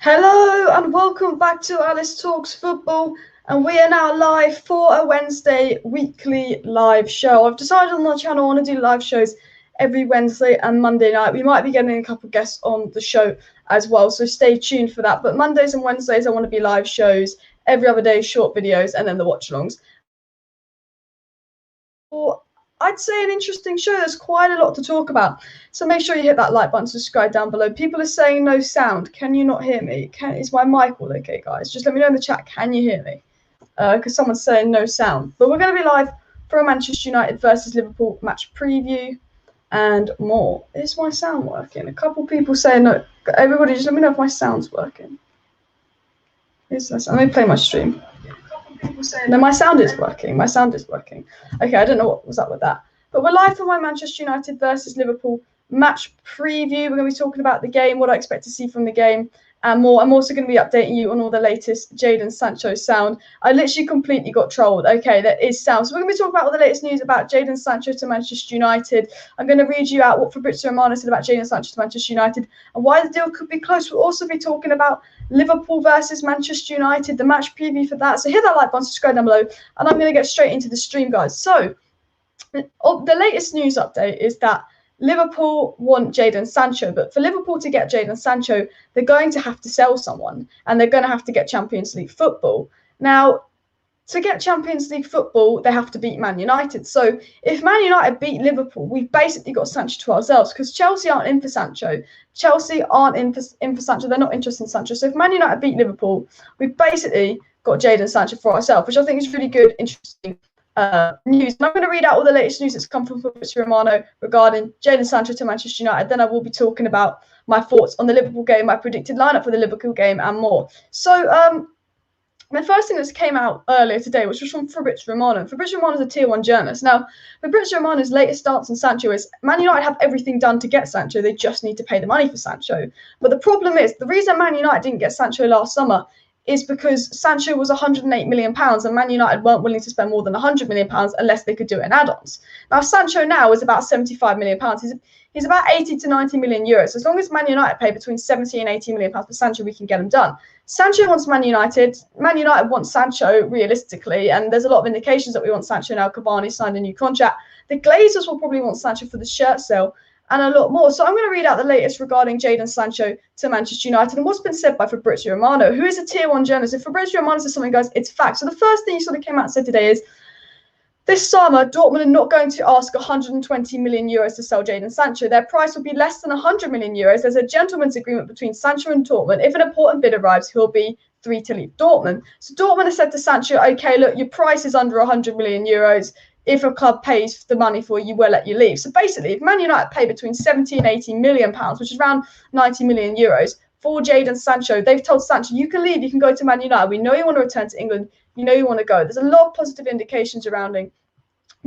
Hello and welcome back to Alice Talks Football, and we are now live for a Wednesday weekly live show. I've decided on the channel I want to do live shows every Wednesday and Monday night. We might be getting a couple of guests on the show as well, so stay tuned for that. But Mondays and Wednesdays I want to be live shows, every other day short videos, and then the watch-alongs. I'd say an interesting show. There's quite a lot to talk about. So make sure you hit that like button, subscribe down below. People are saying no sound. Can you not hear me? Is my mic all okay, guys? Just let me know in the chat. Can you hear me? Because someone's saying no sound. But we're going to be live for a Manchester United versus Liverpool match preview and more. Is my sound working? A couple people saying no. Everybody, just let me know if my sound's working. Let me play my stream. No, my sound is working. My sound is working. Okay, I don't know what was up with that. But we're live for my Manchester United versus Liverpool match preview. We're going to be talking about the game, what I expect to see from the game, and more. I'm also going to be updating you on all the latest Jadon Sancho sound. I literally completely got trolled. Okay, there is sound. So we're going to be talking about all the latest news about Jadon Sancho to Manchester United. I'm going to read you out what Fabrizio Romano said about Jadon Sancho to Manchester United and why the deal could be close. We'll also be talking about Liverpool versus Manchester United, the match preview for that. So hit that like button, subscribe down below, and I'm going to get straight into the stream, guys. So the latest news update is that Liverpool want Jadon Sancho, but for Liverpool to get Jadon Sancho, they're going to have to sell someone, and they're going to have to get Champions League football. Now, to get Champions League football, they have to beat Man United. So if Man United beat Liverpool, we've basically got Sancho to ourselves, because Chelsea aren't in for Sancho. Chelsea aren't in for Sancho. They're not interested in Sancho. So if Man United beat Liverpool, we've basically got Jadon Sancho for ourselves, which I think is really good, interesting news. And I'm going to read out all the latest news that's come from Fabrizio Romano regarding Jadon Sancho to Manchester United. Then I will be talking about my thoughts on the Liverpool game, my predicted lineup for the Liverpool game, and more. So the first thing that came out earlier today, which was from Fabrizio Romano. Fabrizio Romano is a Tier 1 journalist. Now, Fabrizio Romano's latest stance on Sancho is Man United have everything done to get Sancho. They just need to pay the money for Sancho. But the problem is, the reason Man United didn't get Sancho last summer is because Sancho was £108 million and Man United weren't willing to spend more than £100 million unless they could do it in add-ons. Now, Sancho now is about £75 million. He's about 80 to 90 million euros. As long as Man United pay between 70 and 80 million pounds for Sancho, we can get him done. Sancho wants Man United. Man United wants Sancho realistically, and there's a lot of indications that we want Sancho now. Cavani signed a new contract. The Glazers will probably want Sancho for the shirt sale and a lot more. So I'm going to read out the latest regarding Jadon Sancho to Manchester United and what's been said by Fabrizio Romano, who is a Tier 1 journalist. If Fabrizio Romano says something, guys, it's fact. So the first thing he sort of came out and said today is, this summer, Dortmund are not going to ask 120 million euros to sell Jadon Sancho. Their price will be less than 100 million euros. There's a gentleman's agreement between Sancho and Dortmund. If an important bid arrives, he'll be free to leave Dortmund. So Dortmund has said to Sancho, okay, look, your price is under 100 million euros. If a club pays the money for you, we'll let you leave. So basically, if Man United pay between 70 and 80 million pounds, which is around 90 million euros, for Jadon Sancho, they've told Sancho, you can leave, you can go to Man United. We know you want to return to England. You know you want to go. There's a lot of positive indications surrounding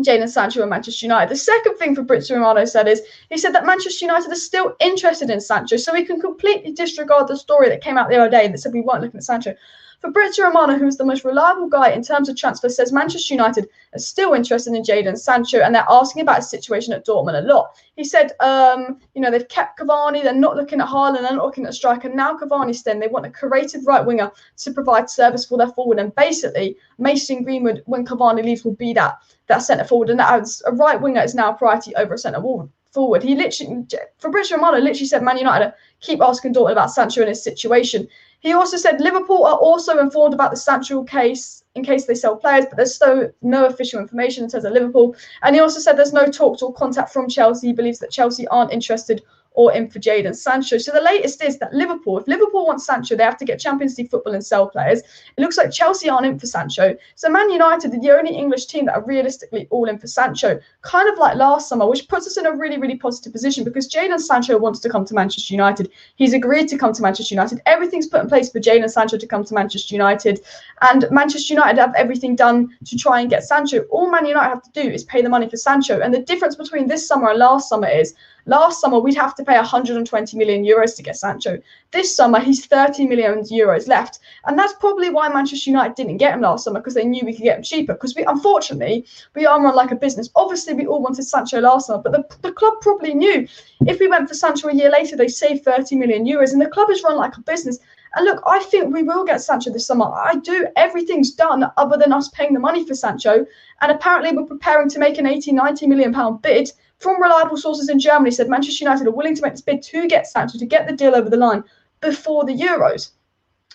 Jadon Sancho and Manchester United. The second thing Fabrizio Romano said is, he said that Manchester United are still interested in Sancho, so we can completely disregard the story that came out the other day that said we weren't looking at Sancho. Fabrizio Romano, who is the most reliable guy in terms of transfer, says Manchester United are still interested in Jadon Sancho, and they're asking about his situation at Dortmund a lot. He said, they've kept Cavani, they're not looking at Haaland, they're not looking at striker. Now Cavani's staying. They want a creative right winger to provide service for their forward, and basically Mason Greenwood, when Cavani leaves, will be that centre forward, and that as a right winger is now a priority over a centre forward. Fabrizio Romano literally said Man United keep asking Dortmund about Sancho and his situation. He also said Liverpool are also informed about the Sancho case in case they sell players, but there's still no official information in terms of Liverpool. And he also said there's no talks or contact from Chelsea. He believes that Chelsea aren't interested or in for Jadon Sancho. So the latest is that if Liverpool wants Sancho, they have to get Champions League football and sell players. It looks like Chelsea aren't in for Sancho. So Man United are the only English team that are realistically all in for Sancho, kind of like last summer, which puts us in a really, really positive position because Jadon Sancho wants to come to Manchester United. He's agreed to come to Manchester United. Everything's put in place for Jadon Sancho to come to Manchester United. And Manchester United have everything done to try and get Sancho. All Man United have to do is pay the money for Sancho. And the difference between this summer and last summer is, last summer, we'd have to pay 120 million euros to get Sancho. This summer, he's 30 million euros left. And that's probably why Manchester United didn't get him last summer, because they knew we could get him cheaper. Because unfortunately, we are run like a business. Obviously, we all wanted Sancho last summer, but the club probably knew if we went for Sancho a year later, they saved 30 million euros. And the club is run like a business. And look, I think we will get Sancho this summer. I do. Everything's done other than us paying the money for Sancho. And apparently we're preparing to make an 80, 90 million pound bid. From reliable sources in Germany said Manchester United are willing to make this bid to get Sancho, to get the deal over the line before the Euros.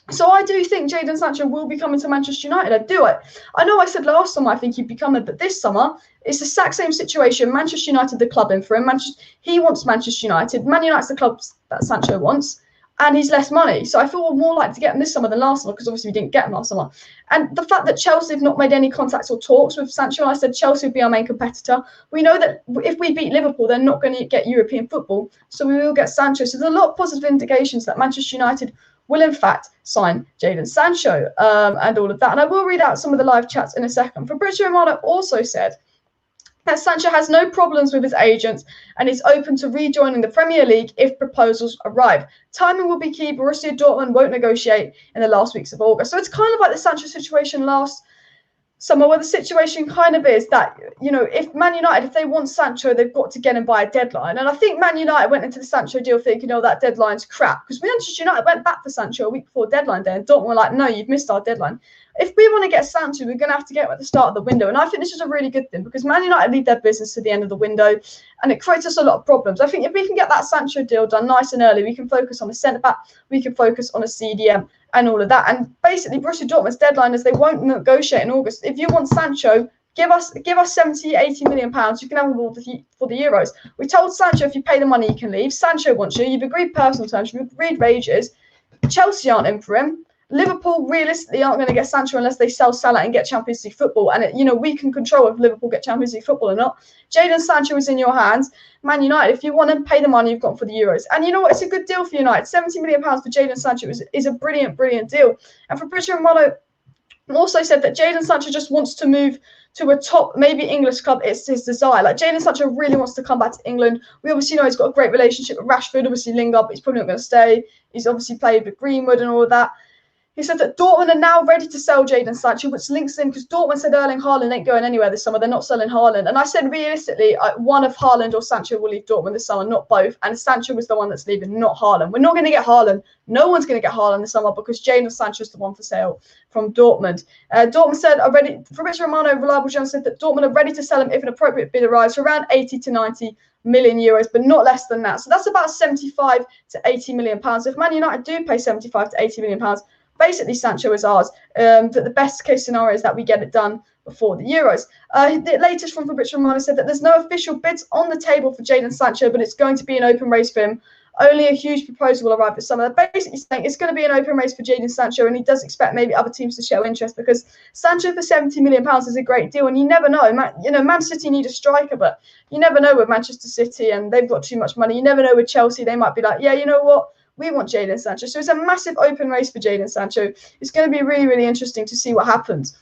So I do think Jadon Sancho will be coming to Manchester United. I do it. I know I said last summer I think he'd be coming, but this summer it's the exact same situation. Manchester United, the club in for him. He wants Manchester United. Man United's the club that Sancho wants, and he's less money. So I feel we're more likely to get him this summer than last summer, because obviously we didn't get him last summer. And the fact that Chelsea have not made any contacts or talks with Sancho, I said Chelsea would be our main competitor. We know that if we beat Liverpool, they're not going to get European football, so we will get Sancho. So there's a lot of positive indications that Manchester United will in fact sign Jadon Sancho and all of that. And I will read out some of the live chats in a second. Fabrizio Romano also said that Sancho has no problems with his agents and is open to rejoining the Premier League if proposals arrive. Timing will be key. Borussia Dortmund won't negotiate in the last weeks of August. So it's kind of like the Sancho situation last summer, where the situation kind of is that, you know, if Man United, if they want Sancho, they've got to get him by a deadline. And I think Man United went into the Sancho deal thinking, oh, that deadline's crap. Because Manchester United went back for Sancho a week before deadline day, and Dortmund were like, no, you've missed our deadline. If we want to get Sancho, we're going to have to get him at the start of the window. And I think this is a really good thing, because Man United leave their business to the end of the window, and it creates us a lot of problems. I think if we can get that Sancho deal done nice and early, we can focus on a centre-back, we can focus on a CDM and all of that. And basically, Borussia Dortmund's deadline is they won't negotiate in August. If you want Sancho, give us 70, 80 million pounds. You can have him for the Euros. We told Sancho, if you pay the money, you can leave. Sancho wants you. You've agreed personal terms. You've agreed wages. Chelsea aren't in for him. Liverpool realistically aren't going to get Sancho unless they sell Salah and get Champions League football. And, we can control if Liverpool get Champions League football or not. Jadon Sancho is in your hands. Man United, if you want to pay the money, you've got for the Euros. And you know what? It's a good deal for United. 70 million pounds for Jadon Sancho is a brilliant, brilliant deal. And Fabrizio Romano also said that Jadon Sancho just wants to move to a top, maybe English club. It's his desire. Like, Jadon Sancho really wants to come back to England. We obviously know he's got a great relationship with Rashford, obviously Lingard, but he's probably not going to stay. He's obviously played with Greenwood and all of that. He said that Dortmund are now ready to sell Jadon Sancho, which links in because Dortmund said Erling Haaland ain't going anywhere this summer. They're not selling Haaland. And I said, realistically, one of Haaland or Sancho will leave Dortmund this summer, not both. And Sancho was the one that's leaving, not Haaland. We're not going to get Haaland. No one's going to get Haaland this summer because Jadon Sancho is the one for sale from Dortmund. Dortmund said, Fabrizio Romano, reliable journalist, said that Dortmund are ready to sell him if an appropriate bid arrives for around 80 to 90 million euros, but not less than that. So that's about 75 to 80 million pounds. If Man United do pay 75 to 80 million pounds, basically Sancho is ours. That the best case scenario is that we get it done before the Euros. The latest from Fabrizio Romano said that there's no official bids on the table for Jadon Sancho, but it's going to be an open race for him. Only a huge proposal will arrive this summer. They're basically saying it's going to be an open race for Jadon Sancho, and he does expect maybe other teams to show interest, because Sancho for 70 million pounds is a great deal, and you never know. Man City need a striker, but you never know with Manchester City, and they've got too much money. You never know with Chelsea. They might be like, yeah, you know what? We want Jadon Sancho. So it's a massive open race for Jadon Sancho. It's going to be really, really interesting to see what happens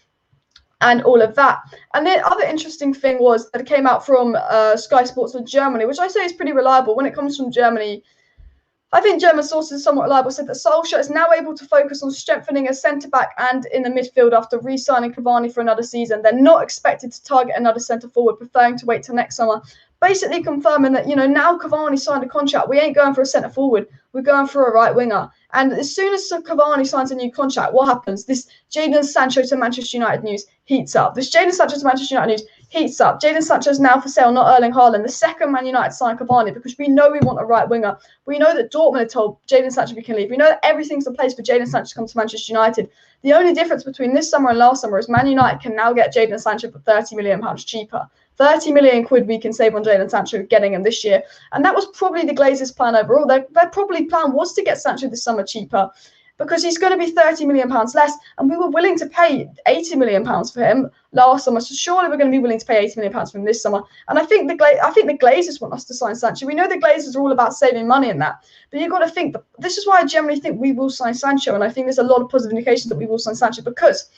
and all of that. And the other interesting thing was that it came out from Sky Sports of Germany, which I say is pretty reliable. When it comes from Germany, I think German sources are somewhat reliable, said that Solskjaer is now able to focus on strengthening a centre-back and in the midfield after re-signing Cavani for another season. They're not expected to target another centre-forward, preferring to wait till next summer. Basically confirming that, now Cavani signed a contract, we ain't going for a centre-forward, we're going for a right winger. And as soon as Cavani signs a new contract, what happens? This Jadon Sancho to Manchester United news heats up. This Jadon Sancho to Manchester United news heats up. Jadon Sancho is now for sale, not Erling Haaland. The second Man United signed Cavani, because we know we want a right winger. We know that Dortmund had told Jadon Sancho we can leave. We know that everything's in place for Jadon Sancho to come to Manchester United. The only difference between this summer and last summer is Man United can now get Jadon Sancho for £30 million cheaper. 30 million quid we can save on Jadon Sancho getting him this year. And that was probably the Glazers' plan overall. Their probably plan was to get Sancho this summer cheaper, because he's going to be £30 million less, and we were willing to pay £80 million for him last summer. So surely we're going to be willing to pay £80 million for him this summer. And I think the Glazers want us to sign Sancho. We know the Glazers are all about saving money in that, but you've got to think that this is why I generally think we will sign Sancho, and I think there's a lot of positive indications that we will sign Sancho, because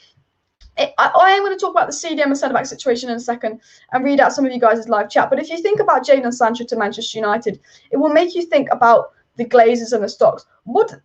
I am going to talk about the CDM and centre-back situation in a second and read out some of you guys' live chat. But if you think about Jadon Sancho to Manchester United, it will make you think about the Glazers and the stocks.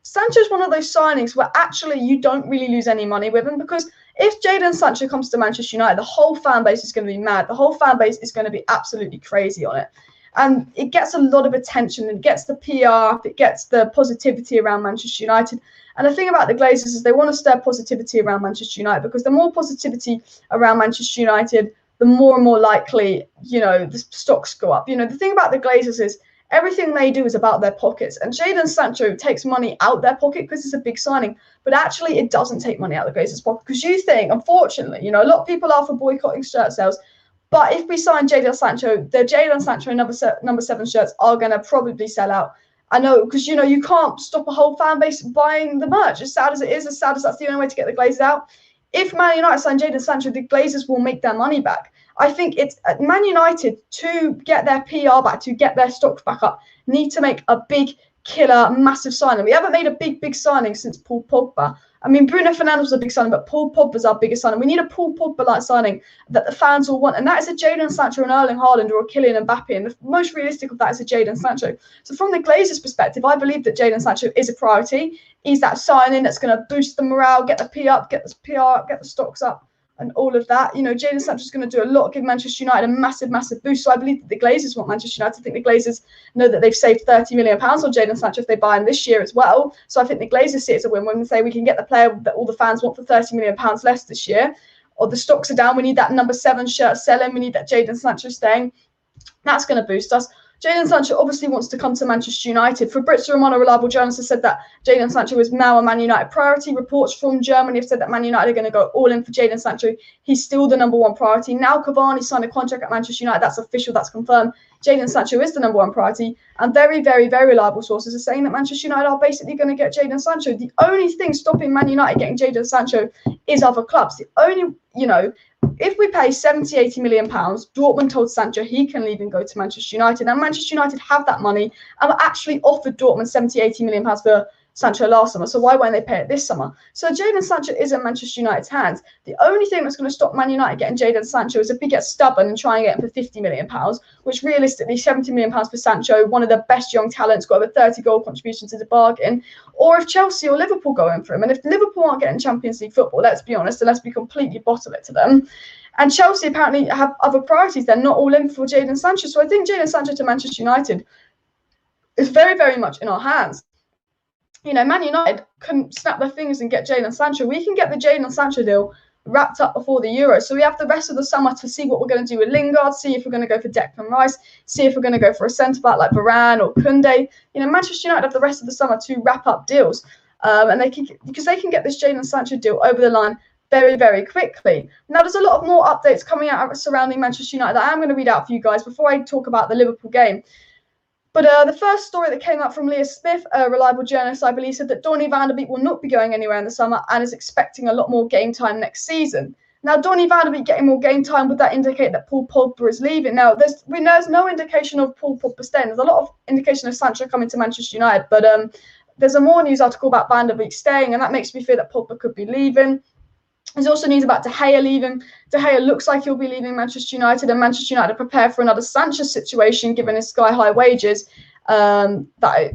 Sancho's one of those signings where actually you don't really lose any money with him, because if Jadon Sancho comes to Manchester United, the whole fan base is going to be mad. The whole fan base is going to be absolutely crazy on it. And it gets a lot of attention, and it gets the PR, it gets the positivity around Manchester United. And the thing about the Glazers is they want to stir positivity around Manchester United, because the more positivity around Manchester United, the more and more likely, the stocks go up. The thing about the Glazers is everything they do is about their pockets. And Jadon Sancho takes money out their pocket because it's a big signing. But actually, it doesn't take money out of the Glazers' pocket, because you think, unfortunately, a lot of people are for boycotting shirt sales. But if we sign Jadon Sancho, the Jadon Sancho number 7 shirts are going to probably sell out. I know, because, you can't stop a whole fan base buying the merch. As sad as it is, as sad as that's the only way to get the Glazers out. If Man United sign Jadon Sancho, the Glazers will make their money back. I think it's Man United, to get their PR back, to get their stocks back up, need to make a big, killer, massive signing. We haven't made a big signing since Paul Pogba. I mean, Bruno Fernandes was a big signing, but Paul Pogba's our biggest signing. We need a Paul Pogba-like signing that the fans will want, and that is a Jadon Sancho, an Erling Haaland, or a Kylian Mbappe, and the most realistic of that is a Jadon Sancho. So from the Glazers' perspective, I believe that Jadon Sancho is a priority. He's that signing that's going to boost the morale, get the P up, get the PR up, get the stocks up, and all of that. Jadon Sancho is going to do a lot, give Manchester United a massive, massive boost. So I believe that the Glazers want Manchester United. I think the Glazers know that they've saved £30 million on Jadon Sancho if they buy him this year as well. So I think the Glazers see it as a win-win and say we can get the player that all the fans want for £30 million less this year. Or the stocks are down, we need that number 7 shirt selling, we need that Jadon Sancho staying. That's going to boost us. Jadon Sancho obviously wants to come to Manchester United. Fabrizio Romano, reliable journalist, has said that Jadon Sancho is now a Man United priority. Reports from Germany have said that Man United are going to go all in for Jadon Sancho. He's still the number 1 priority. Now Cavani signed a contract at Manchester United. That's official, that's confirmed. Jadon Sancho is the number 1 priority. And very, very, very reliable sources are saying that Manchester United are basically going to get Jadon Sancho. The only thing stopping Man United getting Jadon Sancho is other clubs. The only, if we pay 70, 80 million pounds, Dortmund told Sancho he can leave and go to Manchester United. And Manchester United have that money and actually offered Dortmund 70, 80 million pounds for Sancho last summer. So why won't they pay it this summer? So Jadon Sancho is in Manchester United's hands. The only thing that's going to stop Man United getting Jadon Sancho is if we get stubborn and try and get him for 50 million pounds, which realistically 70 million pounds for Sancho, one of the best young talents, got over 30 goal contributions as a bargain, or if Chelsea or Liverpool go in for him. And if Liverpool aren't getting Champions League football, let's be honest, and let's be completely bottom it to them. And Chelsea apparently have other priorities. They're not all in for Jadon Sancho. So I think Jadon Sancho to Manchester United is very, very much in our hands. Man United couldn't snap their fingers and get Jadon Sancho. We can get the Jadon Sancho deal wrapped up before the Euros. So we have the rest of the summer to see what we're going to do with Lingard, see if we're going to go for Declan Rice, see if we're going to go for a centre-back like Varane or Koundé. Manchester United have the rest of the summer to wrap up deals. And they can get this Jadon Sancho deal over the line very, very quickly. Now, there's a lot of more updates coming out surrounding Manchester United that I'm going to read out for you guys before I talk about the Liverpool game. But the first story that came out from Leah Smith, a reliable journalist, I believe, said that Donny van de Beek will not be going anywhere in the summer and is expecting a lot more game time next season. Now, Donny van de Beek getting more game time, would that indicate that Paul Pogba is leaving? Now, there's no indication of Paul Pogba staying. There's a lot of indication of Sancho coming to Manchester United, but there's a more news article about Van de Beek staying, and that makes me fear that Pogba could be leaving. There's also news about De Gea leaving. De Gea looks like he'll be leaving Manchester United, and Manchester United are prepared for another Sanchez situation given his sky-high wages. That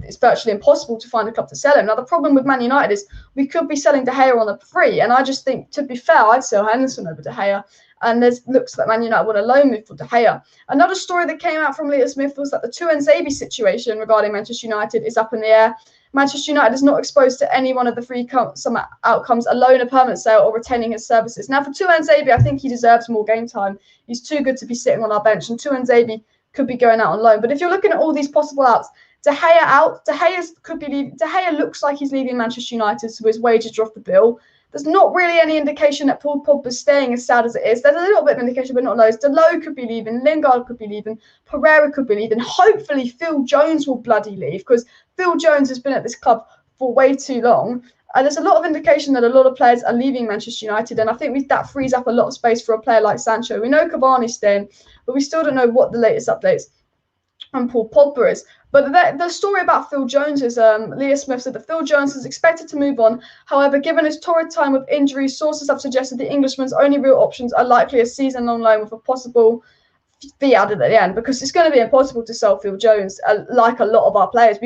it's virtually impossible to find a club to sell him. Now, the problem with Man United is we could be selling De Gea on a free, and I just think, to be fair, I'd sell Henderson over De Gea. And there's looks like Man United want a loan move for De Gea. Another story that came out from Leah Smith was that the Tuanzebe situation regarding Manchester United is up in the air. Manchester United is not exposed to any one of the three summer outcomes, a loan, a permanent sale, or retaining his services. Now, for Tuanzebe, I think he deserves more game time. He's too good to be sitting on our bench, and Tuanzebe could be going out on loan. But if you're looking at all these possible outs, De Gea out, De Gea looks like he's leaving Manchester United, so his wages are off the bill. There's not really any indication that Paul Pogba's staying, as sad as it is. There's a little bit of indication, but not loads. Delot could be leaving. Lingard could be leaving. Pereira could be leaving. Hopefully, Phil Jones will bloody leave, because Phil Jones has been at this club for way too long. There's a lot of indication that a lot of players are leaving Manchester United, and I think that frees up a lot of space for a player like Sancho. We know Cavani's staying, but we still don't know what the latest updates on Paul Pogba is. But the story about Phil Jones is, Leah Smith said that Phil Jones is expected to move on. However, given his torrid time with injuries, sources have suggested the Englishman's only real options are likely a season-long loan with a possible fee added at the end, because it's going to be impossible to sell Phil Jones like a lot of our players.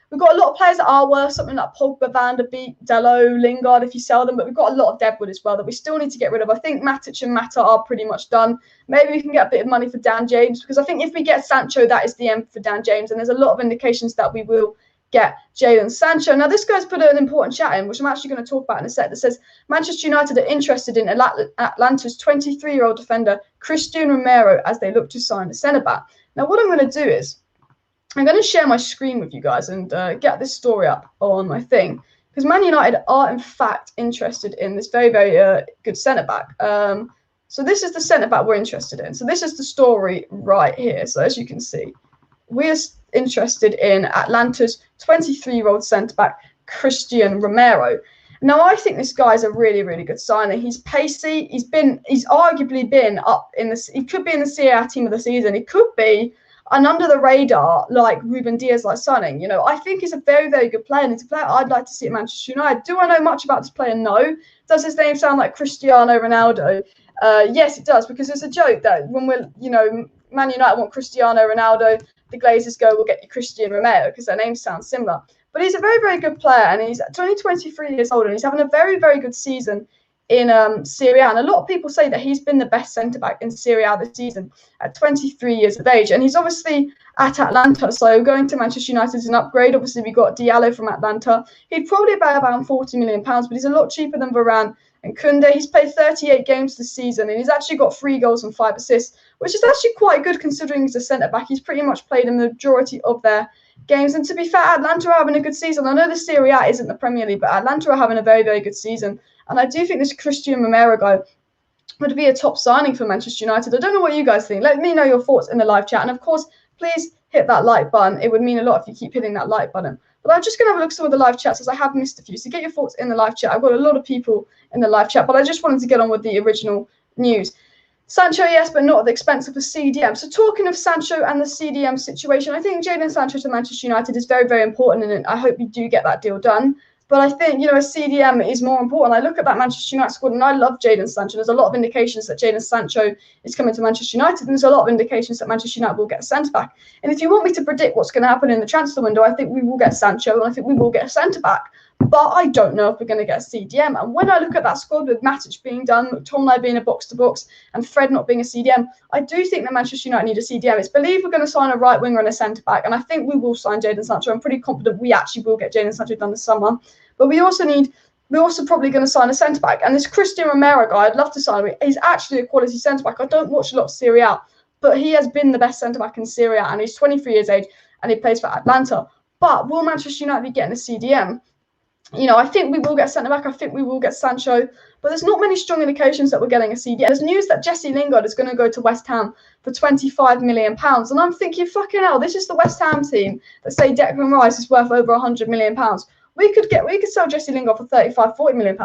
We've got a lot of players that are worth something like Pogba, Van der Beek, Dello, Lingard if you sell them, but we've got a lot of deadwood as well that we still need to get rid of. I think Matic and Mata are pretty much done. Maybe we can get a bit of money for Dan James, because I think if we get Sancho, that is the end for Dan James, and there's a lot of indications that we will get Jadon Sancho. Now, this guy's put an important chat in, which I'm actually going to talk about in a sec, that says Manchester United are interested in Atlanta's 23-year-old defender, Christian Romero, as they look to sign a centre-back. Now, what I'm going to do is I'm going to share my screen with you guys and get this story up on my thing, because Man United are, in fact, interested in this very, very good centre-back. So this is the centre-back we're interested in. So this is the story right here. So as you can see, we're interested in Atlanta's 23-year-old centre-back, Christian Romero. Now, I think this guy's a really, really good signing. He's pacey. He's arguably been up in the. He could be in the Serie A team of the season. He could be an under the radar like Ruben Diaz like signing. You know, I think he's a very, very good player, and he's a player I'd like to see at Manchester United. Do I know much about this player? No. Does his name sound like Cristiano Ronaldo? Yes, it does, because it's a joke that when we're, Man United want Cristiano Ronaldo, the Glazers go, we'll get you Christian Romero, because their names sound similar. But he's a very, very good player, and he's only 23 years old, and he's having a very, very good season in Serie A. And a lot of people say that he's been the best centre-back in Serie A this season at 23 years of age. And he's obviously at Atlanta, so going to Manchester United is an upgrade. Obviously, we got Diallo from Atlanta. He'd probably pay about £40 million, but he's a lot cheaper than Varane and Koundé. He's played 38 games this season, and he's actually got 3 goals and 5 assists, which is actually quite good considering he's a centre-back. He's pretty much played in the majority of their games. And to be fair, Atlanta are having a good season. I know the Serie A isn't the Premier League, but Atlanta are having a very, very good season. And I do think this Christian Romero guy would be a top signing for Manchester United. I don't know what you guys think. Let me know your thoughts in the live chat. And of course, please hit that like button. It would mean a lot if you keep hitting that like button. But I'm just going to have a look at some of the live chats, as I have missed a few. So get your thoughts in the live chat. I've got a lot of people in the live chat, but I just wanted to get on with the original news. Sancho, yes, but not at the expense of the CDM. So talking of Sancho and the CDM situation, I think Jadon Sancho to Manchester United is very, very important, and I hope we do get that deal done. But I think, a CDM is more important. I look at that Manchester United squad, and I love Jadon Sancho. There's a lot of indications that Jadon Sancho is coming to Manchester United, and there's a lot of indications that Manchester United will get a centre-back. And if you want me to predict what's going to happen in the transfer window, I think we will get Sancho, and I think we will get a centre-back. But I don't know if we're going to get a CDM. And when I look at that squad with Matic being done, McTominay being a box-to-box, and Fred not being a CDM, I do think that Manchester United need a CDM. It's believed we're going to sign a right winger and a centre-back, and I think we will sign Jadon Sancho. I'm pretty confident we actually will get Jadon Sancho done this summer. But we're also probably going to sign a centre-back. And this Christian Romero guy, I'd love to sign him. He's actually a quality centre-back. I don't watch a lot of Serie A, but he has been the best centre-back in Serie A, and he's 23 years age, and he plays for Atlanta. But will Manchester United be getting a CDM? I think we will get centre-back. I think we will get Sancho. But there's not many strong indications that we're getting a CDM. There's news that Jesse Lingard is going to go to West Ham for £25 million. And I'm thinking, fucking hell, this is the West Ham team that say Declan Rice is worth over £100 million. We could sell Jesse Lingard for £40 million,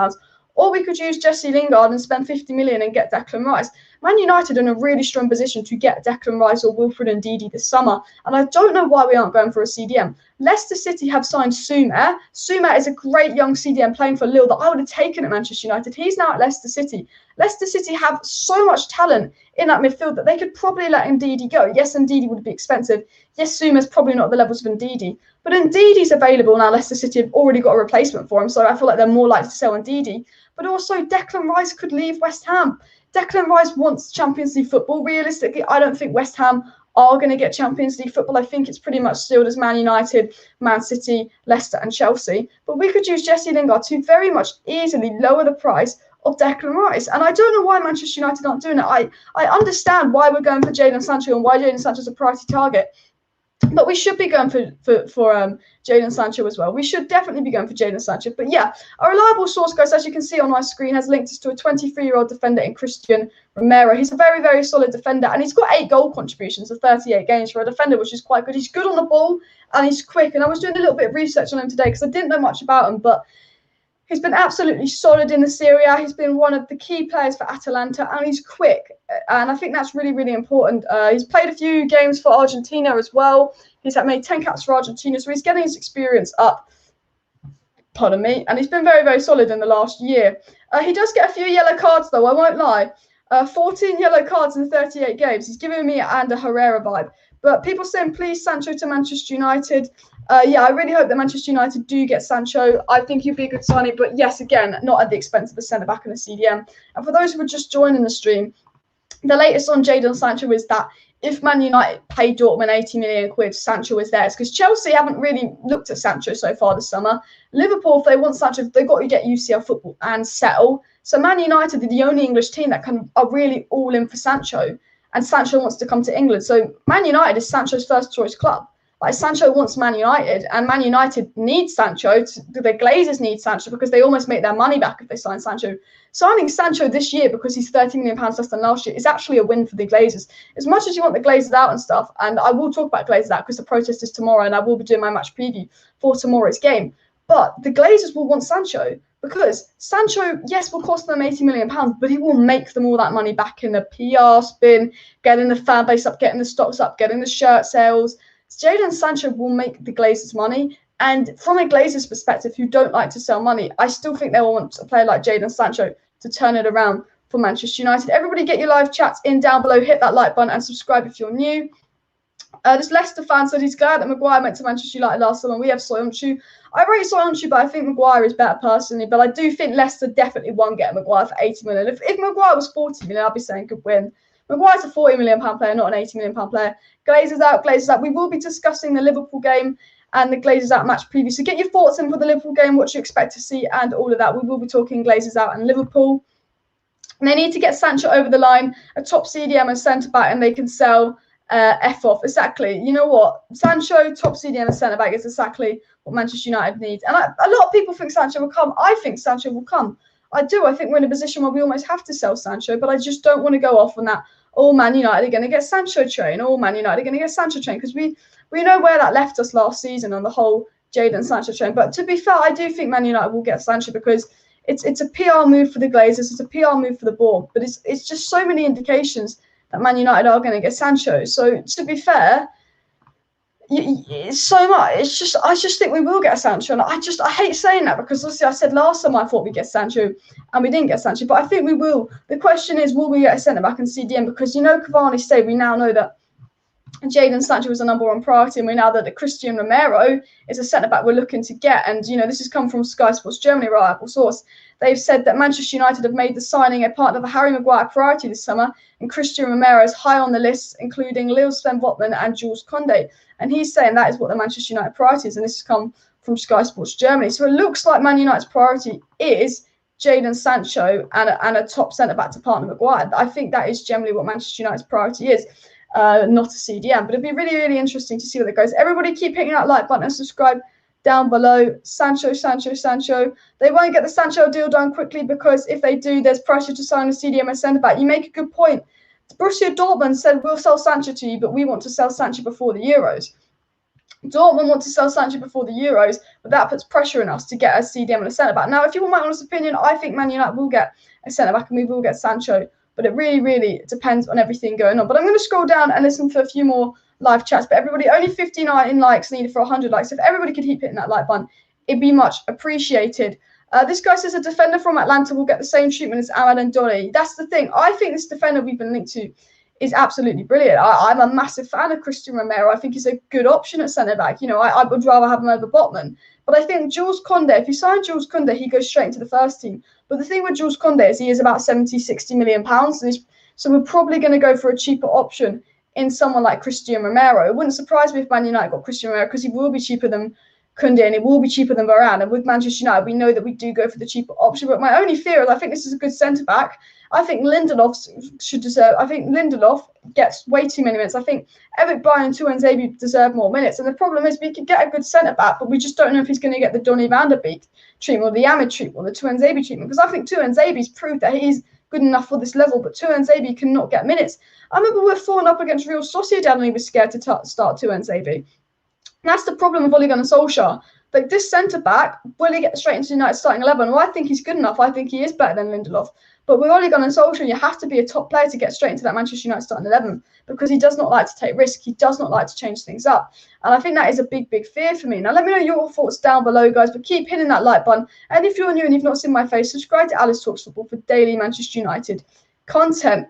or we could use Jesse Lingard and spend £50 million and get Declan Rice. Man United are in a really strong position to get Declan Rice or Wilfred Ndidi this summer, and I don't know why we aren't going for a CDM. Leicester City have signed Soumer. Soumer is a great young CDM playing for Lille that I would have taken at Manchester United. He's now at Leicester City. Leicester City have so much talent in that midfield that they could probably let Ndidi go. Yes, Ndidi would be expensive. Yes, Soumer's probably not at the levels of Ndidi. But Ndidi's available now. Leicester City have already got a replacement for him, so I feel like they're more likely to sell Ndidi. But also, Declan Rice could leave West Ham. Declan Rice wants Champions League football. Realistically, I don't think West Ham are going to get Champions League football. I think it's pretty much sealed as Man United, Man City, Leicester and Chelsea. But we could use Jesse Lingard to very much easily lower the price of Declan Rice. And I don't know why Manchester United aren't doing it. I understand why we're going for Jadon Sancho and why Jadon Sancho is a priority target. But we should be going for Jadon Sancho as well. We should definitely be going for Jadon Sancho. But yeah, a reliable source, guys, as you can see on my screen, has linked us to a 23-year-old defender in Christian Romero. He's a very, very solid defender, and he's got 8 goal contributions of 38 games for a defender, which is quite good. He's good on the ball, and he's quick. And I was doing a little bit of research on him today because I didn't know much about him, but he's been absolutely solid in the Serie A. He's been one of the key players for Atalanta, and he's quick. And I think that's really, really important. He's played a few games for Argentina as well. He's made 10 caps for Argentina, so he's getting his experience up. Pardon me. And he's been very, very solid in the last year. He does get a few yellow cards, though, I won't lie. 14 yellow cards in 38 games. He's giving me an Ander Herrera vibe. But people saying, please, Sancho to Manchester United. Yeah, I really hope that Manchester United do get Sancho. I think he'd be a good signing, but yes, again, not at the expense of the centre-back and the CDM. And for those who were just joining the stream, the latest on Jadon Sancho is that if Man United paid Dortmund 80 million quid, Sancho is theirs. Because Chelsea haven't really looked at Sancho so far this summer. Liverpool, if they want Sancho, they've got to get UCL football and settle. So Man United are the only English team that are really all in for Sancho. And Sancho wants to come to England. So Man United is Sancho's first choice club. Like, Sancho wants Man United, and Man United needs Sancho. The Glazers need Sancho because they almost make their money back if they sign Sancho. Signing Sancho this year because he's £30 million less than last year is actually a win for the Glazers. As much as you want the Glazers out and stuff, and I will talk about Glazers out because the protest is tomorrow, and I will be doing my match preview for tomorrow's game. But the Glazers will want Sancho because Sancho, yes, will cost them £80 million, but he will make them all that money back in the PR spin, getting the fan base up, getting the stocks up, getting the shirt sales. Jadon Sancho will make the Glazers money. And from a Glazers perspective, who don't like to sell money, I still think they will want a player like Jadon Sancho to turn it around for Manchester United. Everybody get your live chats in down below. Hit that like button and subscribe if you're new. This Leicester fan said he's glad that Maguire went to Manchester United last summer. We have Soyuncu. I rate Soyuncu, but I think Maguire is better personally. But I do think Leicester definitely won getting Maguire for 80 million. If Maguire was 40 million, I'd be saying good win. Maguire's a £40 million player, not an £80 million player. Glazers out, Glazers out. We will be discussing the Liverpool game and the Glazers out match preview. So get your thoughts in for the Liverpool game, what you expect to see, and all of that. We will be talking Glazers out and Liverpool. And they need to get Sancho over the line, a top CDM and centre-back, and they can sell F off. Exactly. You know what? Sancho, top CDM and centre-back is exactly what Manchester United need. And a lot of people think Sancho will come. I think Sancho will come. I do. I think we're in a position where we almost have to sell Sancho, but I just don't want to go off on that. All Man United are going to get Sancho train. All Man United are going to get Sancho train because we know where that left us last season on the whole Jadon Sancho train. But to be fair, I do think Man United will get Sancho because it's a PR move for the Glazers. It's a PR move for the board. But it's just so many indications that Man United are going to get Sancho. So to be fair, it's so much. I just think we will get Sancho, and I hate saying that because obviously I said last time I thought we'd get Sancho, and we didn't get Sancho. But I think we will. The question is, will we get a centre back and CDM? Because Cavani said we now know that Jadon Sancho is a number one priority, and we know that Christian Romero is a centre back we're looking to get. And this has come from Sky Sports Germany, reliable source. They've said that Manchester United have made the signing a part of a Harry Maguire priority this summer, and Christian Romero is high on the list, including Lil Sven Botman and Jules Koundé. And he's saying that is what the Manchester United priority is, and this has come from Sky Sports Germany. So it looks like Man United's priority is Jadon Sancho and a top centre-back to partner Maguire. I think that is generally what Manchester United's priority is, not a CDM. But it'd be really, really interesting to see where that goes. Everybody keep hitting that like button and subscribe down below. Sancho. They won't get the Sancho deal done quickly because if they do, there's pressure to sign a CDM and centre-back. You make a good point. Borussia Dortmund said, we'll sell Sancho to you, but we want to sell Sancho before the Euros. Dortmund want to sell Sancho before the Euros, but that puts pressure on us to get a CDM and a centre-back. Now, if you want my honest opinion, I think Man United will get a centre-back and we will get Sancho, but it really, really depends on everything going on. But I'm going to scroll down and listen for a few more live chats. But everybody, only 59 likes needed for 100 likes. If everybody could keep hitting that like button, it'd be much appreciated. This guy says a defender from Atlanta will get the same treatment as Ahmad and Donny. That's the thing. I think this defender we've been linked to is absolutely brilliant. I'm a massive fan of Christian Romero. I think he's a good option at centre-back. I would rather have him over Botman. But I think Jules Koundé, if you sign Jules Koundé, he goes straight into the first team. But the thing with Jules Koundé is he is about 70, 60 million pounds. So we're probably going to go for a cheaper option in someone like Christian Romero. It wouldn't surprise me if Man United got Christian Romero because he will be cheaper than Koundé and it will be cheaper than Varane. And with Manchester United, we know that we do go for the cheaper option. But my only fear is I think this is a good centre-back. I think Lindelof should deserve. I think Lindelof gets way too many minutes. I think Eric Bailly and Tuanzebe deserve more minutes. And the problem is we could get a good centre-back, but we just don't know if he's going to get the Donny van der Beek treatment or the Ahmed treatment or the Tuanzebe treatment. Because I think Tuanzebe's proved that he's good enough for this level, but Tuanzebe cannot get minutes. I remember we were 4-0 up against Real Sociedad and he was scared to start Tuanzebe. That's the problem with Ole Gunnar Solskjaer. Like this centre-back, will he get straight into United starting 11? Well, I think he's good enough. I think he is better than Lindelof. But with Ole Gunnar Solskjaer, you have to be a top player to get straight into that Manchester United starting 11 because he does not like to take risks. He does not like to change things up. And I think that is a big, big fear for me. Now, let me know your thoughts down below, guys, but keep hitting that like button. And if you're new and you've not seen my face, subscribe to Alice Talks Football for daily Manchester United content.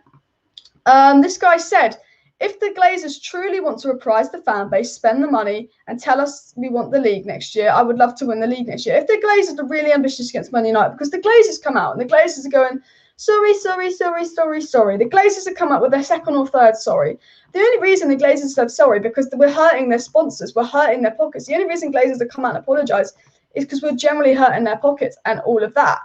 This guy said, if the Glazers truly want to reprise the fan base, spend the money, and tell us we want the league next year, I would love to win the league next year. If the Glazers are really ambitious against Man United, because the Glazers come out and the Glazers are going, sorry. The Glazers have come out with their second or third sorry. The only reason the Glazers said sorry because we're hurting their sponsors, we're hurting their pockets. The only reason Glazers have come out and apologise is because we're generally hurting their pockets and all of that.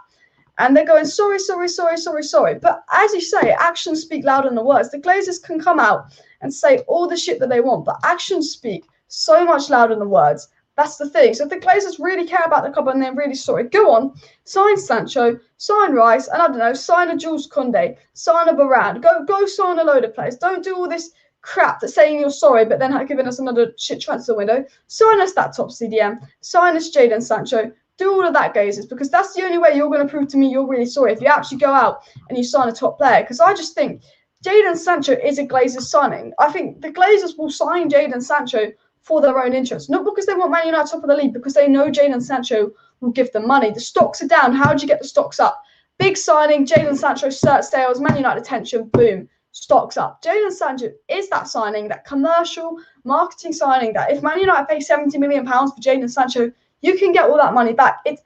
And they're going, sorry. But as you say, actions speak louder than the words. The Glazers can come out and say all the shit that they want, but actions speak so much louder than the words. That's the thing. So if the Glazers really care about the club and they're really sorry, go on, sign Sancho, sign Rice, and I don't know, sign a Jules Koundé, sign a Varane, go sign a load of players. Don't do all this crap that's saying you're sorry, but then giving us another shit transfer window. Sign us that top CDM, sign us Jadon Sancho. Do all of that, Glazers, because that's the only way you're going to prove to me you're really sorry if you actually go out and you sign a top player. Because I just think Jadon Sancho is a Glazers signing. I think the Glazers will sign Jadon Sancho for their own interest, not because they want Man United top of the league, because they know Jadon Sancho will give them money. The stocks are down. How do you get the stocks up? Big signing, Jadon Sancho, cert sales, Man United attention, boom, stocks up. Jadon Sancho is that signing, that commercial marketing signing that if Man United pay £70 million for Jadon Sancho, you can get all that money back. It's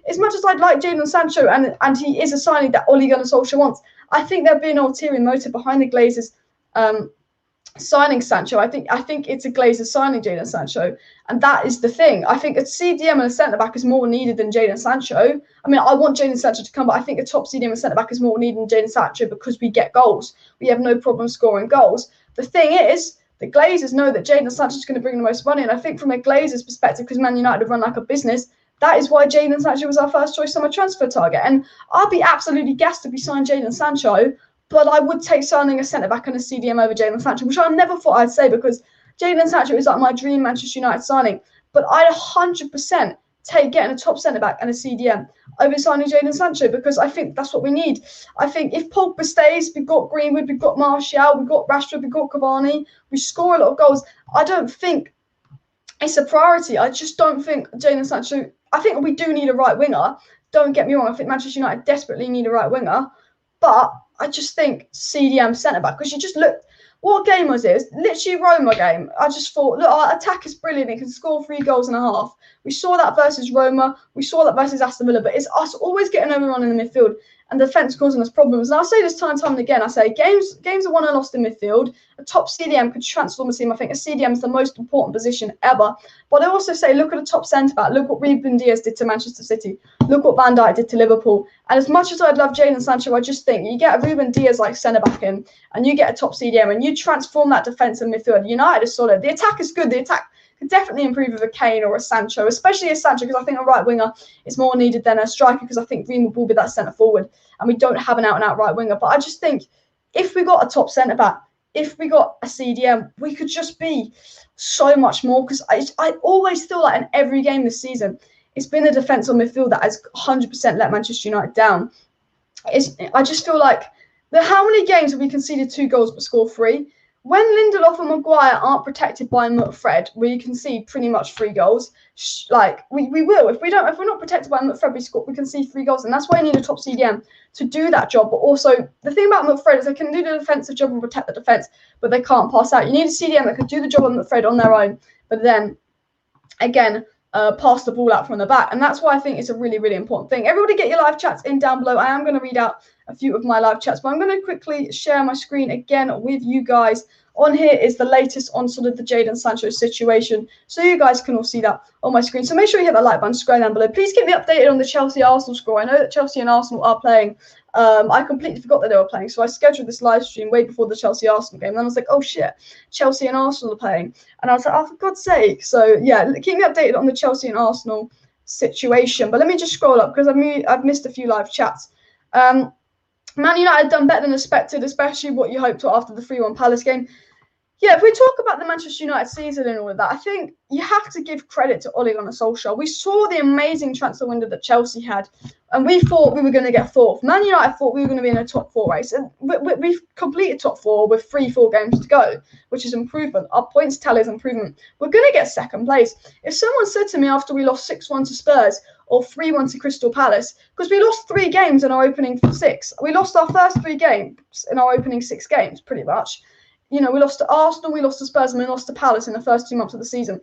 as much as I'd like Jadon Sancho and he is a signing that Ole Gunnar Solskjaer wants, I think there'd be an ulterior motive behind the Glazers signing Sancho. I think it's a Glazers signing Jadon Sancho, and that is the thing. I think a CDM and a centre back is more needed than Jadon Sancho. I mean, I want Jadon Sancho to come, but I think a top CDM and centre back is more needed than Jadon Sancho because we get goals. We have no problem scoring goals. The thing is, the Glazers know that Jadon Sancho is going to bring the most money, and I think from a Glazers perspective, because Man United run like a business, that is why Jadon Sancho was our first choice summer transfer target. And I'd be absolutely gassed if we signed Jadon Sancho, but I would take signing a centre-back and a CDM over Jadon Sancho, which I never thought I'd say because Jadon Sancho is like my dream Manchester United signing. But I'd 100% take getting a top centre-back and a CDM over signing Jadon Sancho because I think that's what we need. I think if Pogba stays, we've got Greenwood, we've got Martial, we've got Rashford, we've got Cavani, we score a lot of goals. I don't think it's a priority. I just don't think Jadon Sancho... I think we do need a right winger. Don't get me wrong. I think Manchester United desperately need a right winger. But I just think CDM centre-back, because you just look, what game was it? It was literally a Roma game. I just thought, look, our attack is brilliant. It can score 3 goals and a half. We saw that versus Roma. We saw that versus Aston Villa. But it's us always getting overrun in the midfield and defence causing us problems. And I'll say this time and time again. I say games are won and lost in midfield. A top CDM could transform a team. I think a CDM is the most important position ever. But I also say, look at a top centre-back. Look what Ruben Dias did to Manchester City. Look what Van Dijk did to Liverpool. And as much as I'd love Jadon Sancho, I just think you get a Ruben Dias like centre-back in and you get a top CDM and you transform that defence and midfield. United is solid. The attack is good. The attack could definitely improve with a Kane or a Sancho, especially a Sancho, because I think a right winger is more needed than a striker, because I think Greenwood will be that centre forward and we don't have an out-and-out right winger. But I just think if we got a top centre-back, if we got a CDM, we could just be so much more, because I always feel like in every game this season, it's been the defence on midfield that has 100% let Manchester United down. I just feel like, how many games have we conceded 2 goals but scored 3? When Lindelof and Maguire aren't protected by Fred, we concede pretty much 3 goals. Like we will. If we're not protected by Fred, we concede 3 goals, and that's why you need a top CDM to do that job. But also the thing about Fred is they can do the defensive job and protect the defense, but they can't pass out. You need a CDM that can do the job on Fred on their own, but then again pass the ball out from the back. And that's why I think it's a really, really important thing. Everybody get your live chats in down below. I am going to read out a few of my live chats, but I'm going to quickly share my screen again with you guys. On here is the latest on sort of the Jadon Sancho situation, so you guys can all see that on my screen. So make sure you hit that like button, scroll down below. Please keep me updated on the Chelsea-Arsenal score. I know that Chelsea and Arsenal are playing. I completely forgot that they were playing, so I scheduled this live stream way before the Chelsea-Arsenal game. And then I was like, oh shit, Chelsea and Arsenal are playing. And I was like, oh, for God's sake. So yeah, keep me updated on the Chelsea and Arsenal situation. But let me just scroll up, because I've missed a few live chats. Man United done better than expected, especially what you hoped for after the 3-1 Palace game. Yeah, if we talk about the Manchester United season and all of that, I think you have to give credit to Ole Gunnar Solskjaer. We saw the amazing transfer window that Chelsea had, and we thought we were going to get 4th. Man United thought we were going to be in a top 4 race, and we've completed top 4 with 3-4 games to go, which is improvement. Our points tally is improvement. We're going to get 2nd place. If someone said to me after we lost 6-1 to Spurs or 3-1 to Crystal Palace, because we lost 3 games in our opening 6. We lost our first 3 games in our opening 6 games, pretty much. You know, we lost to Arsenal, we lost to Spurs, and we lost to Palace in the first 2 months of the season.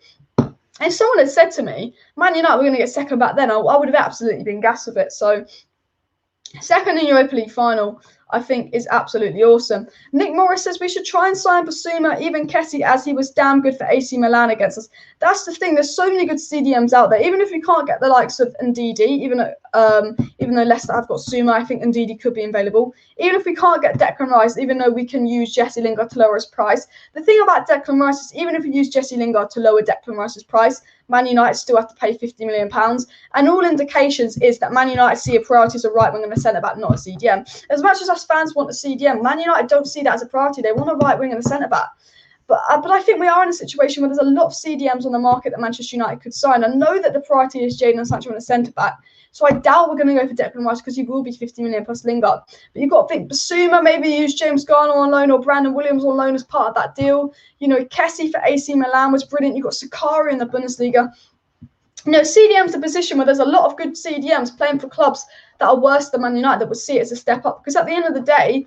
If someone had said to me, Man United were going to get second back then, I would have absolutely been gassed with it. So, second in Europa League final, I think, is absolutely awesome. Nick Morris says we should try and sign Basuma, even Kessie, as he was damn good for AC Milan against us. That's the thing. There's so many good CDMs out there. Even if we can't get the likes of Ndidi, even though Leicester have got Suma, I think Ndidi could be available. Even if we can't get Declan Rice, even though we can use Jesse Lingard to lower his price. The thing about Declan Rice is even if we use Jesse Lingard to lower Declan Rice's price, Man United still have to pay £50 million. And all indications is that Man United see a priority as a right wing and a centre-back, not a CDM. As much as us fans want a CDM, Man United don't see that as a priority. They want a right wing and a centre-back. But I think we are in a situation where there's a lot of CDMs on the market that Manchester United could sign. I know that the priority is Jadon Sancho and a centre-back. So I doubt we're going to go for Declan Rice because he will be 50 million plus Lingard. But you've got to think Basuma, maybe use James Garner on loan or Brandon Williams on loan as part of that deal. You know, Kessie for AC Milan was brilliant. You've got Sakari in the Bundesliga. You know, CDM's a position where there's a lot of good CDMs playing for clubs that are worse than Man United that would see it as a step up. Because at the end of the day,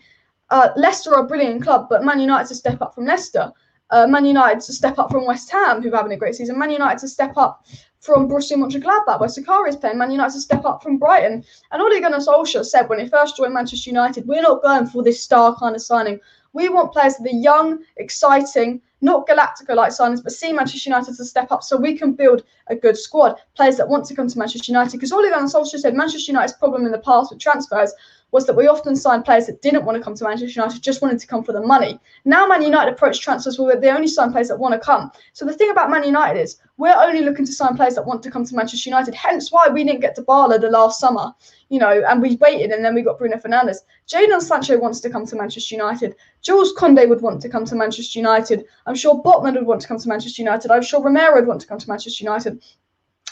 Leicester are a brilliant club, but Man United's a step up from Leicester. Man United's a step up from West Ham, who are having a great season. Man United's a step up from Borussia Mönchengladbach, where Sakari is playing. Man United's a step up from Brighton. And Ole Gunnar Solskjaer said when he first joined Manchester United, we're not going for this star kind of signing. We want players that are young, exciting, not Galactico-like signings, but see Manchester United to step up so we can build a good squad. Players that want to come to Manchester United. Because Ole Gunnar Solskjaer said Manchester United's problem in the past with transfers was that we often signed players that didn't want to come to Manchester United, just wanted to come for the money. Now Man United approach transfers where they only sign players that want to come. So the thing about Man United is we're only looking to sign players that want to come to Manchester United. Hence why we didn't get Dybala the last summer, you know, and we waited and then we got Bruno Fernandes. Jadon Sancho wants to come to Manchester United. Jules Koundé would want to come to Manchester United. I'm sure Botman would want to come to Manchester United. I'm sure Romero would want to come to Manchester United.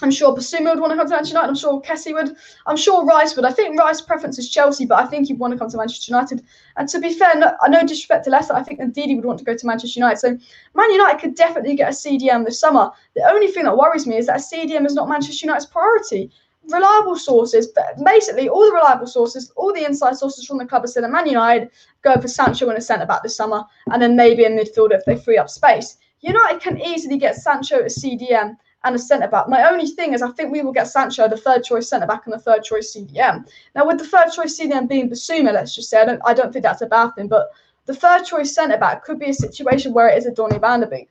I'm sure Basuma would want to come to Manchester United. I'm sure Kessie would. I'm sure Rice would. I think Rice's preference is Chelsea, but I think he'd want to come to Manchester United. And to be fair, no disrespect to Leicester, I think Ndidi would want to go to Manchester United. So Man United could definitely get a CDM this summer. The only thing that worries me is that a CDM is not Manchester United's priority. Reliable sources, but basically all the reliable sources, all the inside sources from the club have said that Man United go for Sancho and a centre-back this summer, and then maybe a midfielder if they free up space. United can easily get Sancho a CDM and a centre-back. My only thing is I think we will get Sancho, the third-choice centre-back, and the third-choice CDM. Now, with the third-choice CDM being Basuma, let's just say, I don't think that's a bad thing, but the third-choice centre-back could be a situation where it is a Donny van de Beek.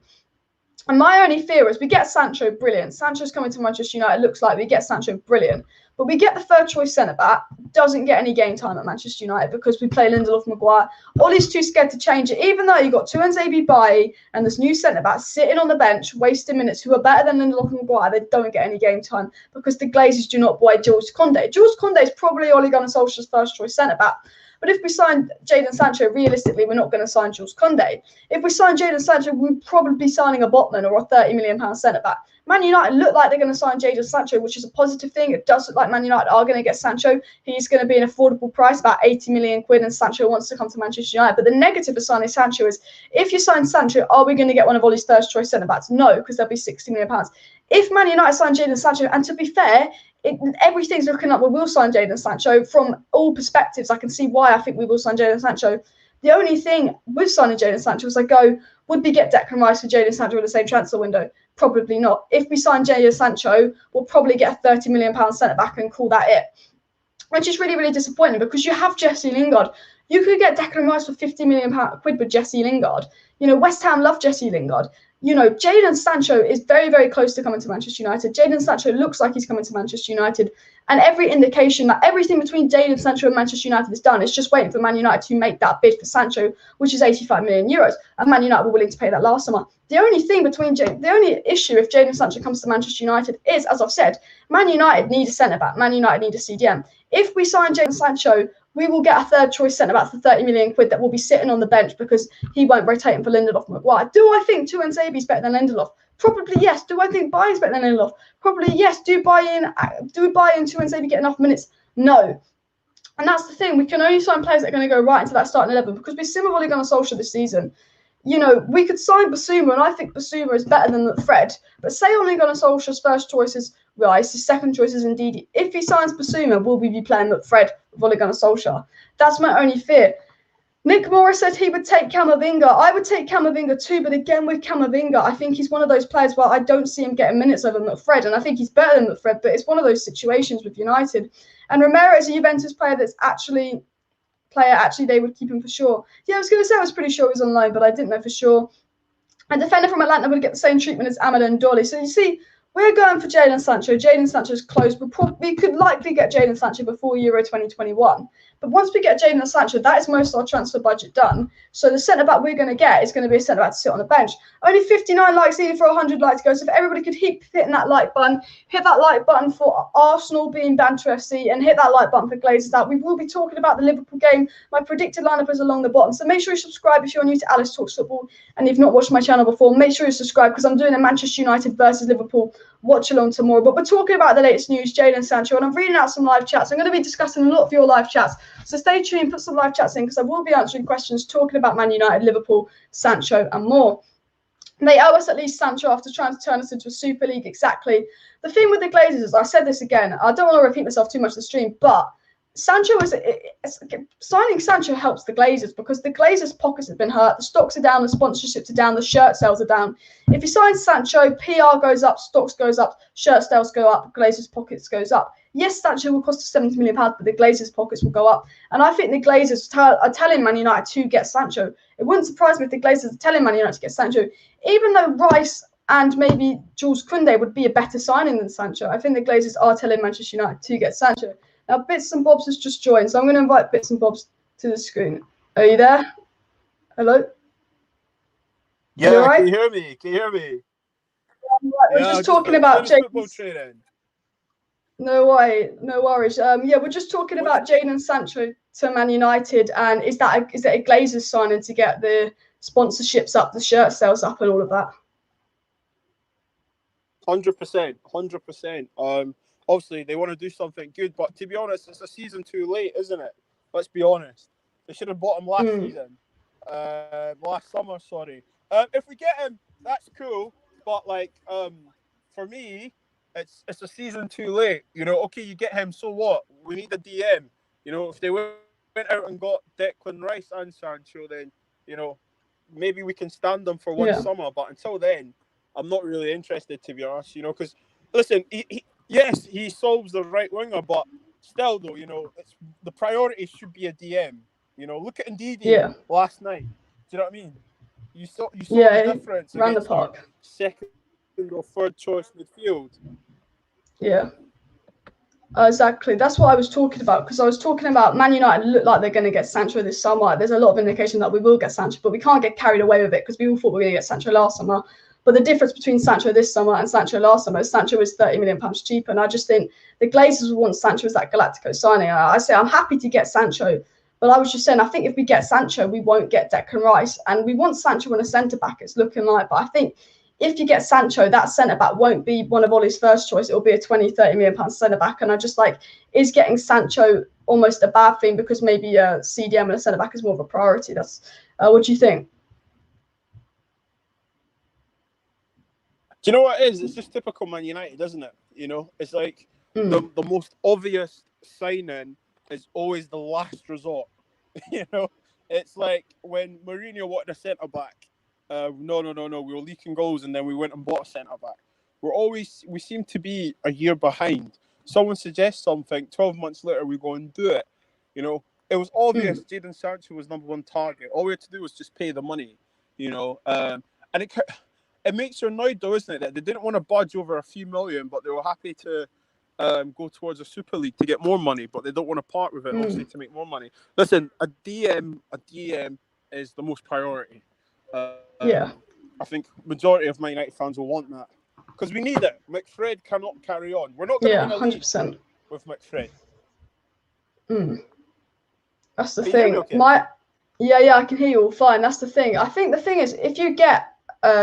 And my only fear is we get Sancho, brilliant. Sancho's coming to Manchester United, looks like we get Sancho, brilliant. But we get the third-choice centre-back, doesn't get any game time at Manchester United because we play Lindelof, Maguire. Ollie's too scared to change it, even though you've got Tuanzebe Bailly and this new centre-back sitting on the bench, wasting minutes, who are better than Lindelof and Maguire. They don't get any game time because the Glazers do not buy Jules Koundé. Jules Koundé is probably Ole Gunnar Solskjaer's first-choice centre-back. But if we sign Jadon Sancho, realistically, we're not going to sign Jules Koundé. If we sign Jadon Sancho, we're probably be signing a Botman or a £30 million centre-back. Man United look like they're going to sign Jadon Sancho, which is a positive thing. It does look like Man United are going to get Sancho. He's going to be an affordable price, about 80 million quid, and Sancho wants to come to Manchester United. But the negative of signing Sancho is, if you sign Sancho, are we going to get one of Ollie's first-choice centre-backs? No, because there'll be £60 million. If Man United sign Jadon Sancho, and to be fair, everything's looking like we will sign Jadon Sancho. From all perspectives, I can see why I think we will sign Jadon Sancho. The only thing with signing Jadon Sancho is would we get Declan Rice for Jadon Sancho in the same transfer window? Probably not. If we sign Jadon Sancho, we'll probably get a £30 million centre-back and call that it. Which is really, really disappointing because you have Jesse Lingard. You could get Declan Rice for £50 million quid with Jesse Lingard. You know, West Ham love Jesse Lingard. You know, Jadon Sancho is very, very close to coming to Manchester United. Jadon Sancho looks like he's coming to Manchester United. And every indication that everything between Jadon Sancho and Manchester United is done. It's just waiting for Man United to make that bid for Sancho, which is €85 million. And Man United were willing to pay that last summer. The only issue if Jadon Sancho comes to Manchester United is, as I've said, Man United need a centre-back. Man United need a CDM. If we sign Jadon Sancho, we will get a third-choice centre-back for £30 million quid that will be sitting on the bench because he won't rotate him for Lindelof and Maguire. Do I think Tuanzebe is better than Lindelof? Probably yes. Do I think Bailly's better than Lindelof? Probably yes. Do Bailly and Tuanzebe get enough minutes? No. And that's the thing. We can only sign players that are going to go right into that starting 11 because we've seen with Ole Gunnar Solskjaer this season. You know, we could sign Basuma, and I think Basuma is better than Fred. But say Ole Gunnar Solskjaer's first choice is Rice, his second choice is Ndidi. If he signs Basuma, will we be playing Fred with Ole Gunnar Solskjaer? That's my only fear. Nick Morris said he would take Camavinga. I would take Camavinga too, but again with Camavinga, I think he's one of those players where I don't see him getting minutes over McFred, and I think he's better than McFred, but it's one of those situations with United. And Romero is a Juventus player that's actually they would keep him for sure. Yeah, I was going to say I was pretty sure he was on loan, but I didn't know for sure. A defender from Atlanta would get the same treatment as Amad and Dolly. So you see, we're going for Jadon Sancho. Jadon Sancho's close. We could likely get Jadon Sancho before Euro 2021. But once we get Jadon Sancho, that is most of our transfer budget done. So the centre-back we're going to get is going to be a centre-back to sit on the bench. Only 59 likes needed for 100 likes to go. So if everybody could keep hitting that like button, hit that like button for Arsenal being Banter FC, and hit that like button for Glazers Out. We will be talking about the Liverpool game. My predicted lineup is along the bottom. So make sure you subscribe if you're new to Alice Talks Football. And if you've not watched my channel before, make sure you subscribe because I'm doing a Manchester United versus Liverpool watch along tomorrow. But we're talking about the latest news, Jadon Sancho, and I'm reading out some live chats. I'm going to be discussing a lot of your live chats. So stay tuned, put some live chats in because I will be answering questions talking about Man United, Liverpool, Sancho, and more. They owe us at least Sancho after trying to turn us into a Super League. Exactly. The thing with the Glazers is, I said this again, I don't want to repeat myself too much in the stream, but Sancho signing Sancho helps the Glazers because the Glazers' pockets have been hurt. The stocks are down, the sponsorships are down, the shirt sales are down. If you sign Sancho, PR goes up, stocks goes up, shirt sales go up, Glazers' pockets goes up. Yes, Sancho will cost us £70 million, but the Glazers' pockets will go up. And I think the Glazers are telling Man United to get Sancho. It wouldn't surprise me if the Glazers are telling Man United to get Sancho, even though Rice and maybe Jules Koundé would be a better signing than Sancho. I think the Glazers are telling Manchester United to get Sancho. Now, Bits and Bobs has just joined, so I'm going to invite Bits and Bobs to the screen. Are you there? Hello? Yeah, right? Can you hear me? Can you hear me? We're just talking about football training. No worries. Yeah, we're just talking about Jadon Sancho to Man United, and is that a Glazers signing to get the sponsorships up, the shirt sales up, and all of that? 100%. Obviously, they want to do something good, but to be honest, it's a season too late, isn't it? Let's be honest. They should have bought him last summer, sorry. If we get him, that's cool, but for me, it's a season too late. You know, okay, you get him, so what? We need a DM. You know, if they went out and got Declan Rice and Sancho, then, you know, maybe we can stand them for one summer, but until then, I'm not really interested, to be honest, you know, because, listen, yes, he solves the right winger, but still, though, you know, the priority should be a DM. You know, look at Ndidi last night. Do you know what I mean? You saw the difference around the park. Second or third choice midfield. Yeah. Exactly. That's what I was talking about, because I was talking about Man United look like they're going to get Sancho this summer. There's a lot of indication that we will get Sancho, but we can't get carried away with it because we all thought we were going to get Sancho last summer. But the difference between Sancho this summer and Sancho last summer is Sancho was £30 million cheaper. And I just think the Glazers would want Sancho as that Galactico signing. I say I'm happy to get Sancho, but I was just saying I think if we get Sancho, we won't get Declan Rice. And we want Sancho in a centre-back, it's looking like. But I think if you get Sancho, that centre-back won't be one of Ollie's first choice. It will be a £20-30 million centre-back. And I just is getting Sancho almost a bad thing because maybe a CDM and a centre-back is more of a priority. That's what do you think? Do you know what it is? It's just typical Man United, isn't it? You know, it's like the most obvious signing is always the last resort. You know, it's like when Mourinho wanted a centre-back. No, we were leaking goals and then we went and bought a centre-back. We seem to be a year behind. Someone suggests something, 12 months later we go and do it. You know, it was obvious Jadon Sancho was #1 target. All we had to do was just pay the money, you know. And it makes you annoyed though, isn't it, that they didn't want to budge over a few million, but they were happy to go towards a Super League to get more money, but they don't want to part with it, obviously, to make more money. Listen, a DM is the most priority. I think majority of Man United fans will want that because we need it. McFred cannot carry on. We're not going to win a 100% league with McFred. That's the thing. Okay? I can hear you all fine. That's the thing. I think the thing is, if you get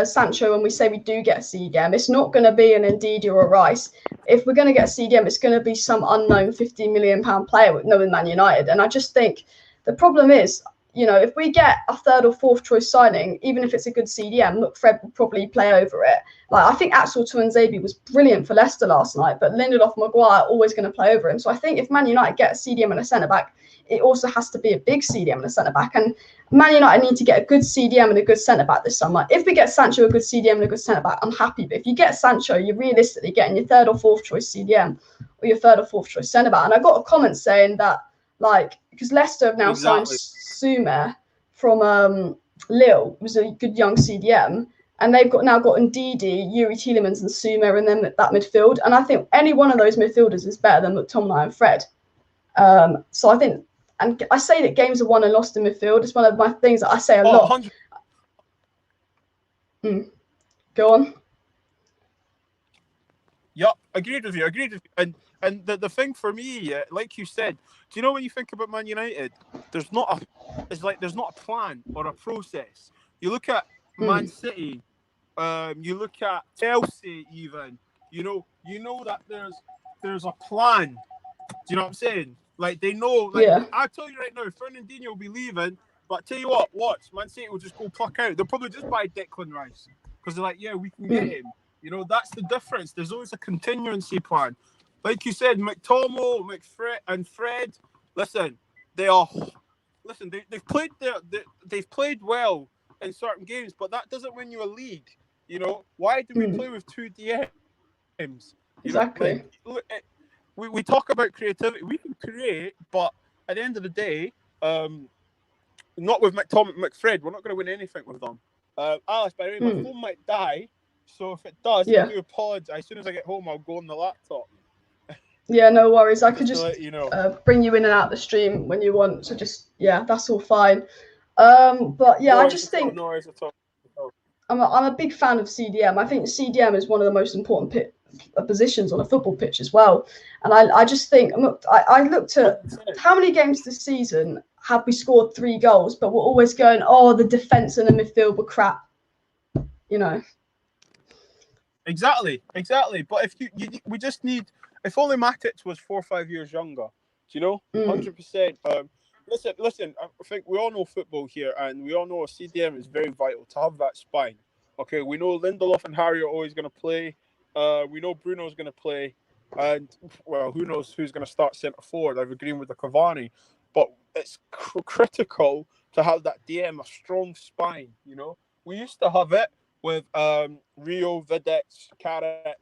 Sancho and we say we do get a CDM, it's not going to be an Ndidi or a Rice. If we're going to get a CDM, it's going to be some unknown £50 million player with knowing Man United. And I just think the problem is, you know, if we get a third or fourth choice signing, even if it's a good CDM, look, Fred will probably play over it. Like, I think Axel Tuanzebe was brilliant for Leicester last night, but Lindelof, Maguire are always going to play over him. So I think if Man United get a CDM and a centre-back, it also has to be a big CDM and a centre-back. And Man United need to get a good CDM and a good centre-back this summer. If we get Sancho a good CDM and a good centre-back, I'm happy. But if you get Sancho, you're realistically getting your third or fourth choice CDM or your third or fourth choice centre-back. And I got a comment saying that, like, because Leicester have now signed Sumer from Lille, was a good young CDM, and they've now got Ndidi, Yuri Tielemans, and Sumer in them, that midfield. And I think any one of those midfielders is better than McTominay and Fred. So I think, and I say that games are won and lost in midfield. It's one of my things that I say a lot. Go on. Yeah, agreed with you. And the thing for me, like you said, do you know when you think about Man United, there's not a plan or a process. You look at Man City, you look at Chelsea, even. You know that there's a plan. Do you know what I'm saying? Like, they know. Like, yeah. I tell you right now, Fernandinho will be leaving, but I tell you what, watch, Man City will just go pluck out. They'll probably just buy Declan Rice because they're like, yeah, we can get him. You know, that's the difference. There's always a contingency plan. Like you said, McTomo, McFred, and Fred. Listen, they've played well in certain games, but that doesn't win you a league. You know, why do we play with two DMs? Exactly. Look, we talk about creativity. We can create, but at the end of the day, not with McTominay, McFred. We're not going to win anything with them. Alice, by the way, my phone might die, so if it does, I do apologise. As soon as I get home, I'll go on the laptop. Yeah, no worries. I could just bring you in and out the stream when you want. So just, that's all fine. But yeah, I just think I'm a big fan of CDM. I think CDM is one of the most important positions on a football pitch as well. And I just think, I looked at how many games this season have we scored 3 goals, but we're always going, oh, the defence and the midfield were crap. You know. Exactly. But if we just need. If only Matic was 4 or 5 years younger, do you know? 100%. Listen. I think we all know football here, and we all know a CDM is very vital to have that spine. Okay, we know Lindelof and Harry are always going to play. We know Bruno's going to play, and well, who knows who's going to start centre forward? I've agreed with the Cavani, but it's critical to have that DM, a strong spine. You know, we used to have it with Rio, Vidic, Carrick,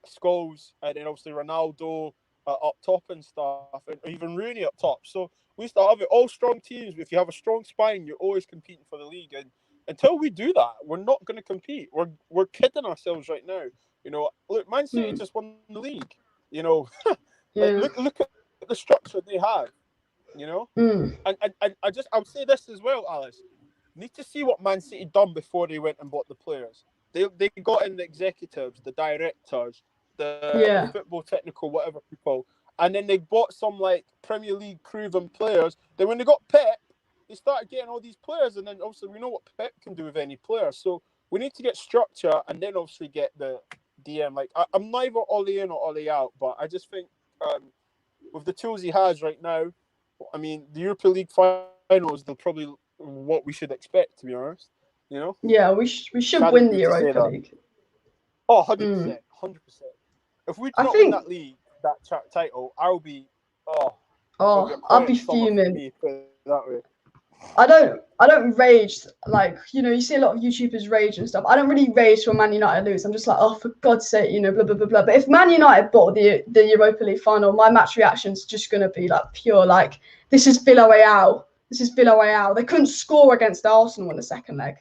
Scholes, and then obviously Ronaldo up top and stuff, and even Rooney up top. So we used to have it all strong teams. If you have a strong spine, you're always competing for the league. And until we do that, we're not going to compete. We're kidding ourselves right now. You know, look, Man City just won the league. You know, look at the structure they have. You know, and I would say this as well, Alice. Need to see what Man City done before they went and bought the players. They got in the executives, the directors, the football technical, whatever people, and then they bought some like Premier League proven players. Then when they got Pep, they started getting all these players, and then obviously we know what Pep can do with any player. So we need to get structure, and then obviously get the DM. Like I'm neither Ollie in or Ollie out, but I just think with the tools he has right now, I mean the Europa League finals, they'll probably what we should expect, to be honest. You know? Yeah, we should win the Europa League. Oh, 100%. 100%. If we don't win that league, that title, I'll be I'll be fuming. That way. I don't rage, like, you know, you see a lot of YouTubers rage and stuff. I don't really rage when Man United lose. I'm just like, oh, for God's sake, you know, blah, blah, blah, blah. But if Man United bought the Europa League final, my match reaction's just going to be like pure, like, this is Villarreal. They couldn't score against Arsenal in the second leg.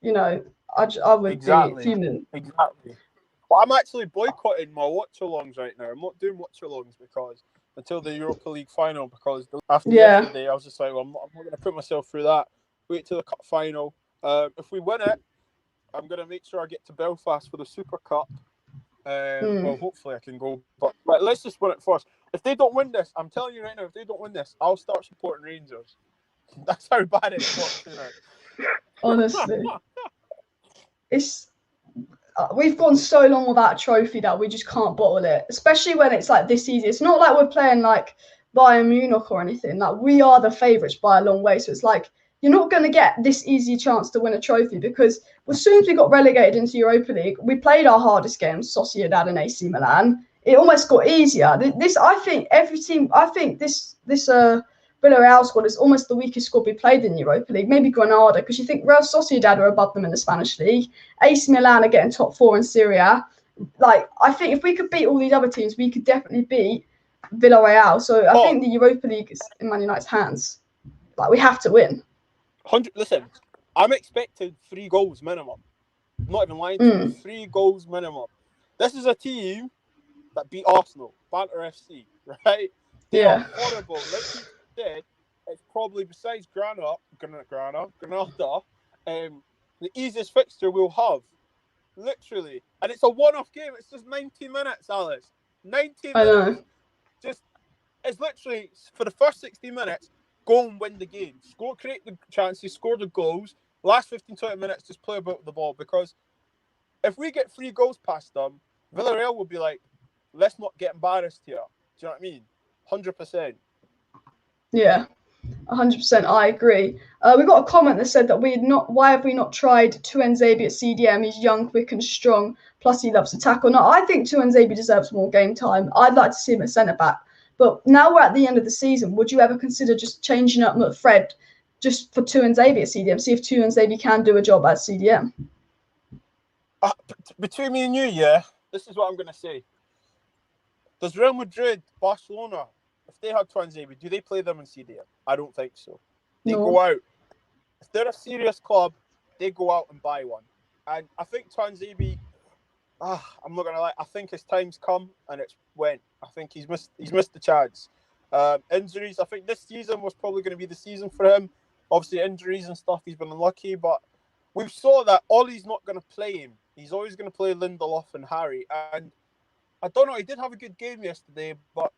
You know, I would be fuming. Exactly. But I'm actually boycotting my watch-alongs right now. I'm not doing watch-alongs because until the Europa League final, because after yesterday, I was just like, well, I'm not going to put myself through that. Wait till the cup final. If we win it, I'm going to make sure I get to Belfast for the Super Cup. Well, hopefully I can go. But let's just win it first. If they don't win this, I'm telling you right now, if they don't win this, I'll start supporting Rangers. That's how bad it is. Honestly. We've gone so long without a trophy that we just can't bottle it, especially when it's like this easy. It's not like we're playing like Bayern Munich or anything. Like, we are the favourites by a long way. So it's like, you're not going to get this easy chance to win a trophy, because as soon as we got relegated into Europa League, we played our hardest games, Sociedad and AC Milan. It almost got easier. I think every team, this Villarreal squad is almost the weakest squad we played in Europa League. Maybe Granada, because you think Real Sociedad are above them in the Spanish league. AC Milan are getting top 4 in Serie A. Like, I think if we could beat all these other teams, we could definitely beat Villarreal. So I think the Europa League is in Man United's hands. Like, we have to win. Listen, I'm expecting 3 goals minimum. I'm not even lying to you. 3 goals minimum. This is a team that beat Arsenal, Banter FC, right? They are horrible. Like you said, it's probably, besides Granada, the easiest fixture we'll have. Literally. And it's a one-off game. It's just 90 minutes, Alice. 90 minutes. It's literally, for the first 60 minutes, go and win the game. Create the chances, score the goals. Last 15, 20 minutes, just play about the ball. Because if we get 3 goals past them, Villarreal will be like, let's not get embarrassed here. Do you know what I mean? 100%. Yeah, 100%. I agree. We got a comment that said that why have we not tried Tuanzebe at CDM? He's young, quick and strong. Plus he loves to tackle. No, I think Tuanzebe deserves more game time. I'd like to see him at centre-back. But now we're at the end of the season. Would you ever consider just changing up Fred just for Tuanzebe at CDM? See if Tuanzebe can do a job at CDM. Between me and you, yeah, this is what I'm going to say. Does Real Madrid, Barcelona, if they had Tuanzebe, do they play them in CDM? I don't think so. They go out. If they're a serious club, they go out and buy one. And I think Tuanzebe, I'm not going to lie, I think his time's come and it's went. I think he's missed the chance. Injuries, I think this season was probably going to be the season for him. Obviously, injuries and stuff, he's been unlucky, but we saw that Ollie's not going to play him. He's always going to play Lindelof and Harry. And I don't know, he did have a good game yesterday, but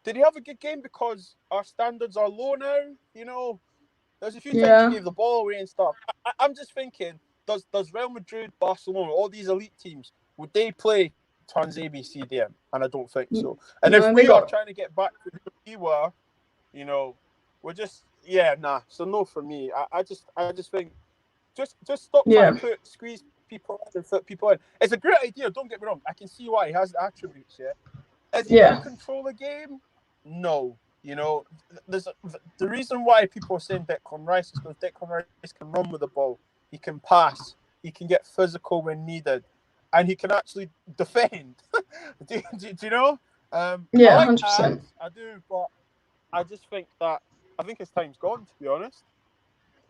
did he have a good game because our standards are low now? You know, there's a few times he gave the ball away and stuff. I'm just thinking, does Real Madrid, Barcelona, all these elite teams, would they play Tuanzebe CDM? And I don't think so. And if we are trying to get back to who we were, you know, we're just, So no for me. I just think, just stop trying to squeeze people and fit people in. It's a great idea, don't get me wrong. I can see why he has the attributes, Is he going to control the game? No. You know, the reason why people are saying Declan Rice is because Declan Rice can run with the ball. He can pass. He can get physical when needed. And he can actually defend. do you know? I like 100%. I do, but I just think his time's gone, to be honest.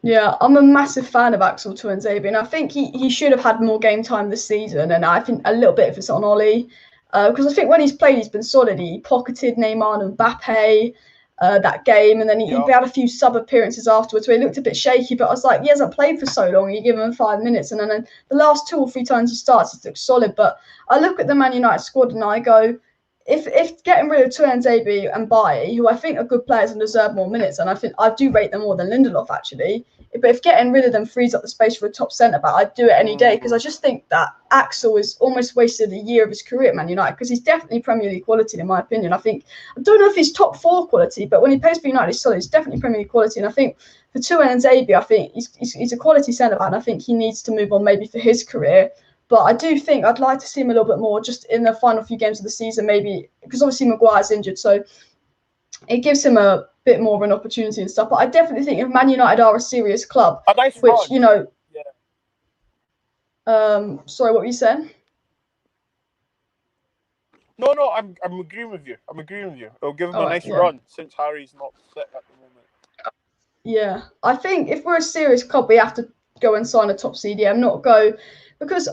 Yeah, I'm a massive fan of Axel Tuanzebe, and I think he should have had more game time this season. And I think a little bit of it's on Ollie, because I think when he's played, he's been solid. He pocketed Neymar and Mbappe that game, and then he had a few sub appearances afterwards where he looked a bit shaky. But I was like, he hasn't played for so long. You give him 5 minutes, and then the last 2 or 3 times he starts, he looks solid. But I look at the Man United squad and I go, if getting rid of Tuanzebe and Bailly, who I think are good players and deserve more minutes, and I think I do rate them more than Lindelof actually, but if getting rid of them frees up the space for a top centre-back, I'd do it any day, because I just think that Axel has almost wasted a year of his career at Man United, because he's definitely Premier League quality in my opinion. I don't know if he's top 4 quality, but when he plays for United, he's solid. He's definitely Premier League quality, and I think for Tuanzebe, I think he's a quality centre-back, and I think he needs to move on maybe for his career. But I do think I'd like to see him a little bit more just in the final few games of the season, maybe, because obviously Maguire's injured, so it gives him a bit more of an opportunity and stuff. But I definitely think if Man United are a serious club, you know, sorry, what were you saying? No, I'm agreeing with you. It'll give him a nice run since Harry's not fit at the moment. Yeah, I think if we're a serious club, we have to go and sign a top CDM, not go. Because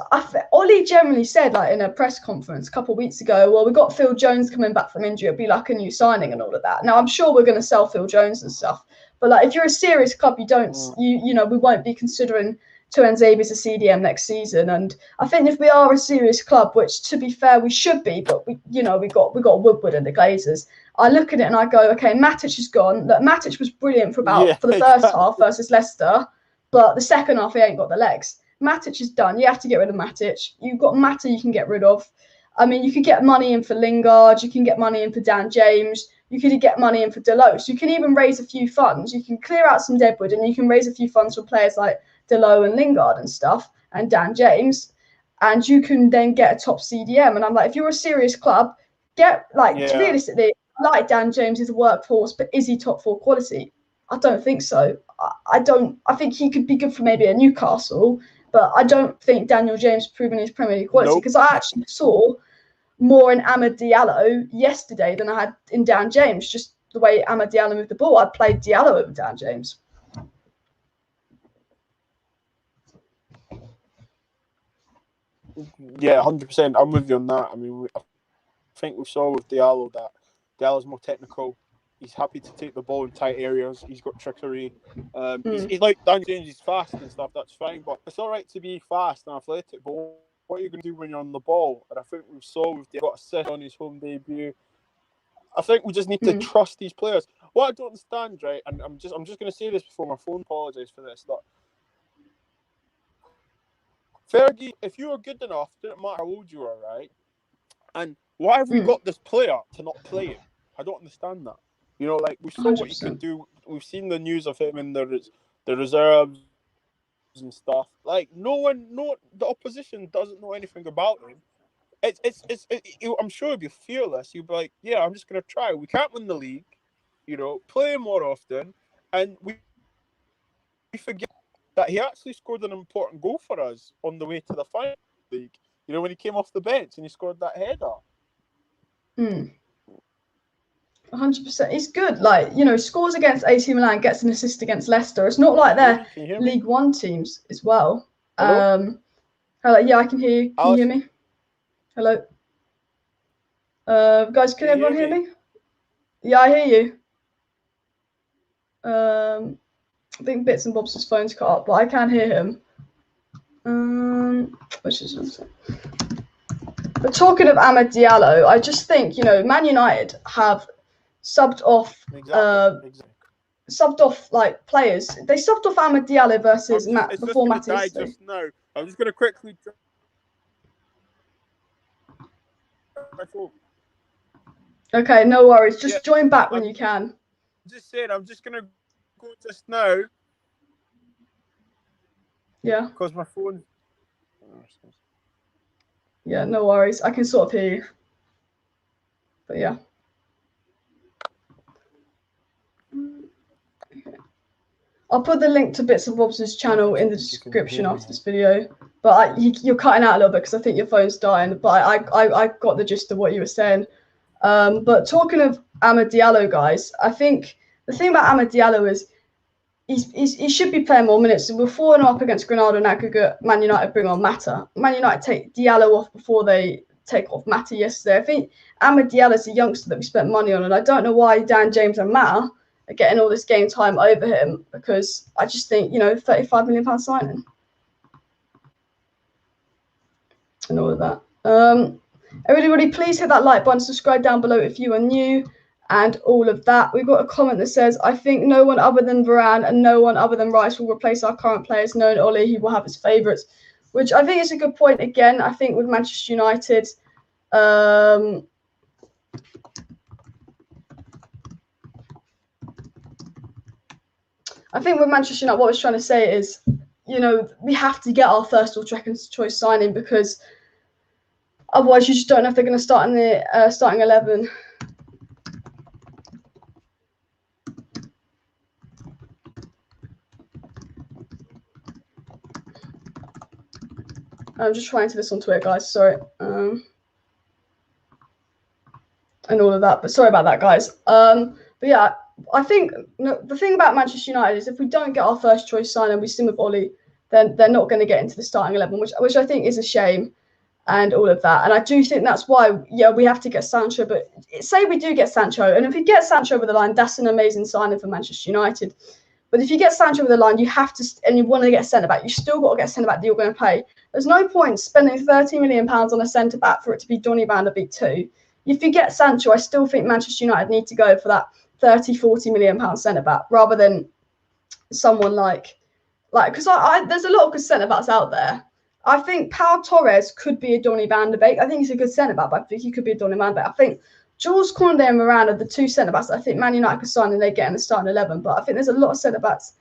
Ollie generally said, like in a press conference a couple of weeks ago, well, we got Phil Jones coming back from injury, it'll be like a new signing and all of that. Now, I'm sure we're going to sell Phil Jones and stuff, but like if you're a serious club, you know, we won't be considering Tuanzebe as a CDM next season. And I think if we are a serious club, which to be fair we should be, but we got Woodward and the Glazers. I look at it and I go, okay, Matic is gone. Look, Matic was brilliant for the first half versus Leicester, but the second half he ain't got the legs. Matic is done. You have to get rid of Matic. You've got Mata you can get rid of. I mean, you can get money in for Lingard. You can get money in for Dan James. you could get money in for Delot. So you can even raise a few funds. You can clear out some deadwood, and you can raise a few funds for players like Delot and Lingard and stuff, and Dan James, and you can then get a top CDM. And I'm like, if you're a serious club, get realistically, like Dan James is a workhorse, but is he top 4 quality? I don't think so. I think he could be good for maybe a Newcastle, but I don't think Daniel James proven his Premier League quality, because I actually saw more in Amad Diallo yesterday than I had in Dan James. Just the way Amad Diallo moved the ball, I played Diallo over Dan James. Yeah, 100%. I'm with you on that. I mean, I think we saw with Diallo that Diallo's more technical. He's happy to take the ball in tight areas. He's got trickery. He's like Dan James. He's fast and stuff. That's fine, but it's all right to be fast and athletic. But what are you going to do when you're on the ball? And I think we saw with Diallo got assist on his home debut. I think we just need to trust these players. What I don't understand, right? And I'm just going to say this before my phone. Apologise for this. That Fergie, if you were good enough, didn't matter how old you were, right? And why have we got this player to not play him? I don't understand that. You know, like, we saw 100%. What he could do. We've seen the news of him in the reserves and stuff. Like, the opposition doesn't know anything about him. I'm sure he'll be fearless. He'll be like, yeah, I'm just going to try. We can't win the league. You know, play him more often. And we forget that he actually scored an important goal for us on the way to the final league. You know, when he came off the bench and he scored that header. 100%. He's good. Like, you know, scores against AC Milan, gets an assist against Leicester. It's not like they're League One teams as well. Hello? Yeah, I can hear you. Can you hear me? Hello? Guys, can everyone hear me? Yeah, I hear you. I think Bits and Bob's phone's cut up, but I can hear him. But talking of Amad Diallo, I just think, you know, Man United have subbed off like players. They subbed off Amad Diallo versus before Matisse. No, I'm just going to quickly. Okay, no worries. Just join back when you can. Just saying, I'm just going to go just now. Yeah. Because my phone. Yeah, no worries. I can sort of hear you. But yeah. Okay. I'll put the link to Bits and Bob's channel in the description after this video. But you're cutting out a little bit because I think your phone's dying. But I got the gist of what you were saying. But talking of Amad Diallo, guys, I think the thing about Amad Diallo is he should be playing more minutes. So we're 4-0 up against Granada and aggregate. Man United bring on Mata. Man United take Diallo off before they take off Mata yesterday. I think Amad Diallo is a youngster that we spent money on, and I don't know why Dan James and Mata are getting all this game time over him, because I just think, you know, £35 million signing and all of that. Everybody, please hit that like button, subscribe down below if you are new, and all of that. We've got a comment that says, I think no one other than Varane and no one other than Rice will replace our current players. Knowing Oli, he will have his favourites, which I think is a good point. Again, I think with Manchester United, I think with Manchester United, what I was trying to say is, you know, we have to get our first or second choice signing, because otherwise you just don't know if they're going to start in the starting 11. I'm just trying to this on Twitter, guys. Sorry. And all of that. But sorry about that, guys. But yeah, I think the thing about Manchester United is if we don't get our first choice sign and we sim with Oli, then they're not going to get into the starting 11, which I think is a shame, and all of that. And I do think that's why, yeah, we have to get Sancho. But say we do get Sancho, and if we get Sancho over the line, that's an amazing signing for Manchester United. But if you get Sancho over the line, you have to, and you want to get a centre back, you still got to get a centre back that you're going to pay. There's no point spending £30 million on a centre back for it to be Donny van de Beek 2. If you get Sancho, I still think Manchester United need to go for that £30-40 million centre back rather than someone like because there's a lot of good centre backs out there. I think Pau Torres could be a Donny van de Beek. I think he's a good centre back, but I think he could be a Donny van de Beek. I think Jules Koundé and Moran are the two centre-backs I think Man United could sign and they get in the starting 11. But I think there's a lot of centre-backs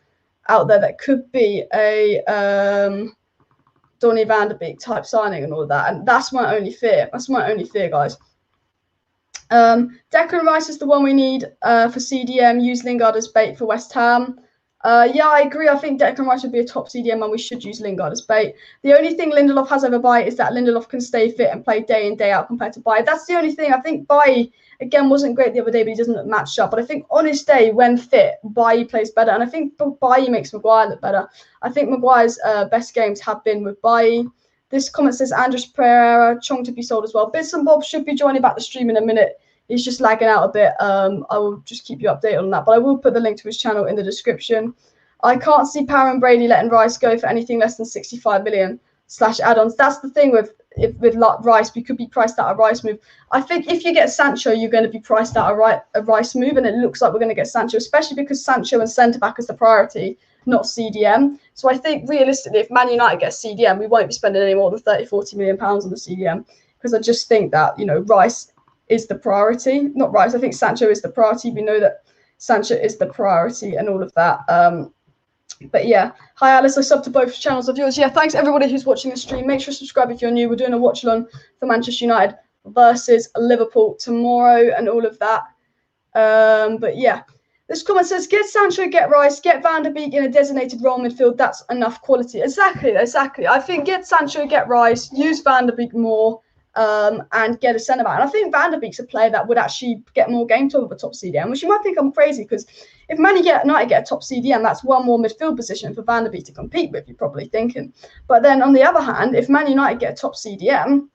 out there that could be a Donny van de Beek type signing and all of that. And that's my only fear. That's my only fear, guys. Declan Rice is the one we need for CDM. Use Lingard as bait for West Ham. Yeah, I agree. I think Declan Rice would be a top CDM and we should use Lingard as bait. The only thing Lindelof has over Bailly is that Lindelof can stay fit and play day in, day out compared to Bailly. That's the only thing. I think Bailly, again, wasn't great the other day, but he doesn't look matched up. But I think on his day, when fit, Bailly plays better. And I think Bailly makes Maguire look better. I think Maguire's best games have been with Bailly. This comment says Andres Pereira, Chong to be sold as well. Bits and Bob should be joining back the stream in a minute. He's just lagging out a bit. I will just keep you updated on that. But I will put the link to his channel in the description. I can't see Power and Brady letting Rice go for anything less than 65 million / add-ons. That's the thing with Rice. We could be priced out a Rice move. I think if you get Sancho, you're going to be priced out a Rice move. And it looks like we're going to get Sancho, especially because Sancho and centre-back is the priority, not CDM. So I think realistically, if Man United gets CDM, we won't be spending any more than 30-40 million pounds on the CDM. Because I just think that, Rice is the priority. Not Rice, I think Sancho is the priority. We know that Sancho is the priority and all of that. But yeah, hi Alice, I subbed to both channels of yours. Yeah, thanks everybody who's watching the stream. Make sure to subscribe if you're new. We're doing a watch along for Manchester United versus Liverpool tomorrow and all of that. But yeah, this comment says, get Sancho, get Rice, get Van der Beek in a designated role midfield. That's enough quality. Exactly. I think get Sancho, get Rice, use Van der Beek more. And get a centre back. And I think Van der Beek's a player that would actually get more game time with a top CDM, which you might think I'm crazy because if Man United get a top CDM, that's one more midfield position for Van der Beek to compete with, you're probably thinking. But then on the other hand, if Man United get a top CDM,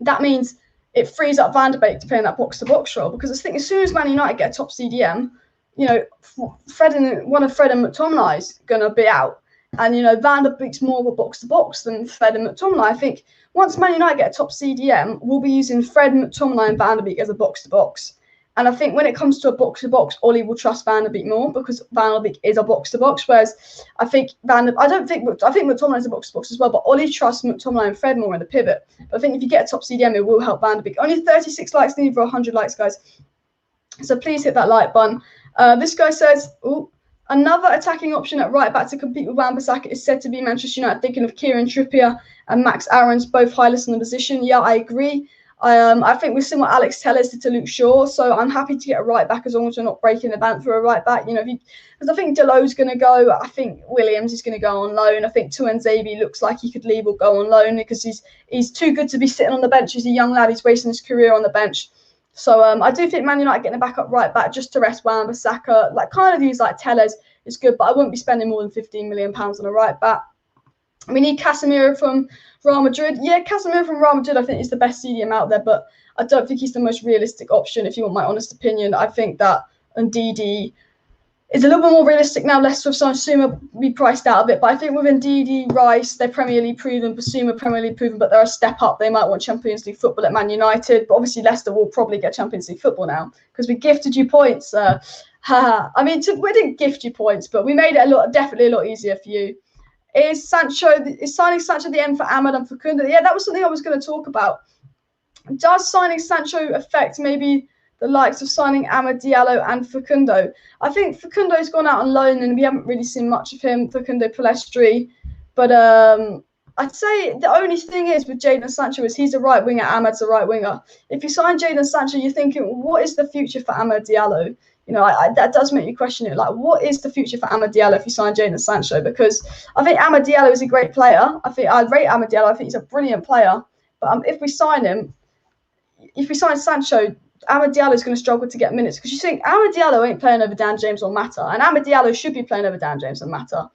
that means it frees up Van der Beek to play in that box-to-box role because I think as soon as Man United get a top CDM, one of Fred and McTominay is going to be out. And, Van der Beek's more of a box-to-box than Fred and McTominay. I think once Man United get a top CDM, we'll be using Fred, McTominay and Van der Beek as a box-to-box. And I think when it comes to a box-to-box, Ollie will trust Van der Beek more because Van der Beek is a box-to-box. Whereas I think McTominay is a box-to-box as well, but Ollie trusts McTominay and Fred more in the pivot. But I think if you get a top CDM, it will help Van der Beek. Only 36 likes needed for 100 likes, guys. So please hit that like button. This guy says, another attacking option at right back to compete with Wan-Bissaka is said to be Manchester United, thinking of Kieran Trippier and Max Aarons, both high-list in the position. Yeah, I agree. I think we're similar what Alex Telles did to Luke Shaw, so I'm happy to get a right back as long as we're not breaking the bank for a right back. Because I think Delot's going to go. I think Williams is going to go on loan. I think Tuanzebe looks like he could leave or go on loan because he's too good to be sitting on the bench. He's a young lad. He's wasting his career on the bench. So I do think Man United getting a backup right back just to rest Wan-Bissaka, kind of use like Telles is good, but I wouldn't be spending more than £15 million on a right back. We need Casemiro from Real Madrid. Yeah, Casemiro from Real Madrid I think is the best CDM out there, but I don't think he's the most realistic option if you want my honest opinion. I think that Ndidi is a little bit more realistic now. Leicester with Basuma be priced out of it, but I think with Ndidi, Rice, they're Premier League proven, Basuma Premier League proven, but they're a step up. They might want Champions League football at Man United, but obviously Leicester will probably get Champions League football now because we gifted you points. I mean, we didn't gift you points, but we made it definitely a lot easier for you. Is signing Sancho the end for Ahmad and Facundo? Yeah, that was something I was going to talk about. Does signing Sancho affect maybe the likes of signing Amad Diallo and Facundo? I think Facundo's gone out on loan and we haven't really seen much of him, Facundo Pellistri. But I'd say the only thing is with Jadon Sancho is he's a right winger, Ahmad's a right winger. If you sign Jadon Sancho, you're thinking, what is the future for Amad Diallo? That does make you question it. Like, what is the future for Amad Diallo if you sign Jadon Sancho? Because I think Amad Diallo is a great player. I rate Amad Diallo. I think he's a brilliant player. But if we sign Sancho, Amad Diallo is going to struggle to get minutes because you think Amad Diallo ain't playing over Dan James or Mata, and Amad Diallo should be playing over Dan James and Mata.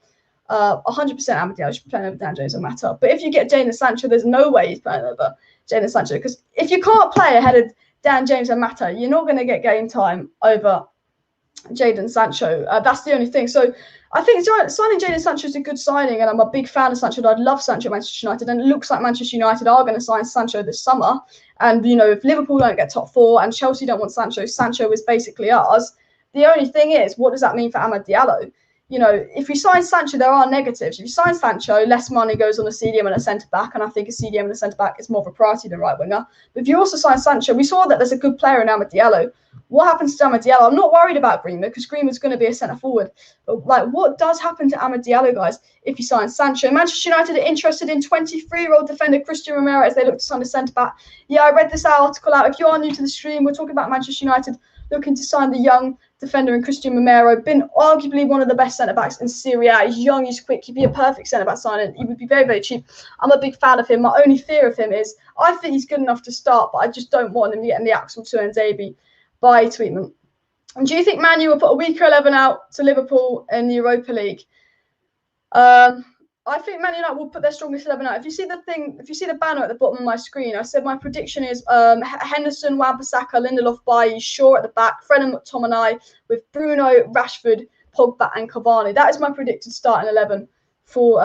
100% Amad Diallo should be playing over Dan James and Mata. But if you get Jadon Sancho, there's no way he's playing over Jadon Sancho because if you can't play ahead of Dan James and Mata, you're not going to get game time over Jadon Sancho. That's the only thing. So I think signing Jadon Sancho is a good signing, and I'm a big fan of Sancho. I'd love Sancho at Manchester United, and it looks like Manchester United are going to sign Sancho this summer. And, if Liverpool don't get top four and Chelsea don't want Sancho, Sancho is basically ours. The only thing is, what does that mean for Amad Diallo? if you sign Sancho, there are negatives. If you sign Sancho, less money goes on a CDM and a centre-back, and I think a CDM and a centre-back is more of a priority than right winger. But if you also sign Sancho, we saw that there's a good player in Amad Diallo. What happens to Amad Diallo? I'm not worried about Greenwood because Greenwood's going to be a centre-forward. But, what does happen to Amad Diallo, guys, if you sign Sancho? Manchester United are interested in 23-year-old defender Christian Romero as they look to sign a centre-back. Yeah, I read this article out. If you are new to the stream, we're talking about Manchester United looking to sign the young defender in Christian Romero, been arguably one of the best centre-backs in Serie A. He's young, he's quick, he'd be a perfect centre-back signing. He would be very, very cheap. I'm a big fan of him. My only fear of him is I think he's good enough to start, but I just don't want him getting the Axel Tuanzebe by treatment. And do you think Man U will put a weaker 11 out to Liverpool in the Europa League? I think Man United will put their strongest 11 out. If you see the banner at the bottom of my screen, I said my prediction is Henderson, Wan-Bissaka, Lindelof, Bailly, Shaw at the back, Fred and McTominay with Bruno, Rashford, Pogba and Cavani. That is my predicted starting 11 for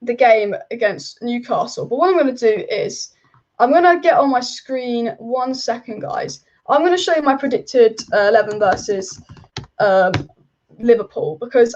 the game against Newcastle. But what I'm going to do is I'm going to get on my screen 1 second, guys. I'm going to show you my predicted 11 versus Liverpool because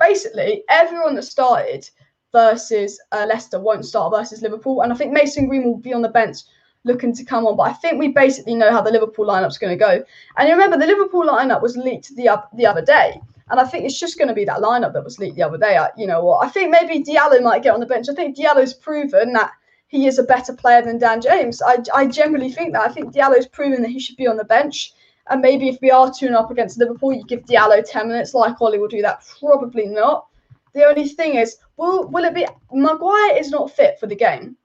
basically everyone that started versus Leicester won't start versus Liverpool, and I think Mason Green will be on the bench looking to come on. But I think we basically know how the Liverpool lineup's going to go. And you remember the Liverpool lineup was leaked the other day, and I think it's just going to be that lineup that was leaked the other day. I think maybe Diallo might get on the bench. I think Diallo's proven that he is a better player than Dan James. I generally think that. I think Diallo's proven that he should be on the bench. And maybe if we are 2-0 up against Liverpool, you give Diallo 10 minutes like Ollie will do that. Probably not. The only thing is, will it be... Maguire is not fit for the game.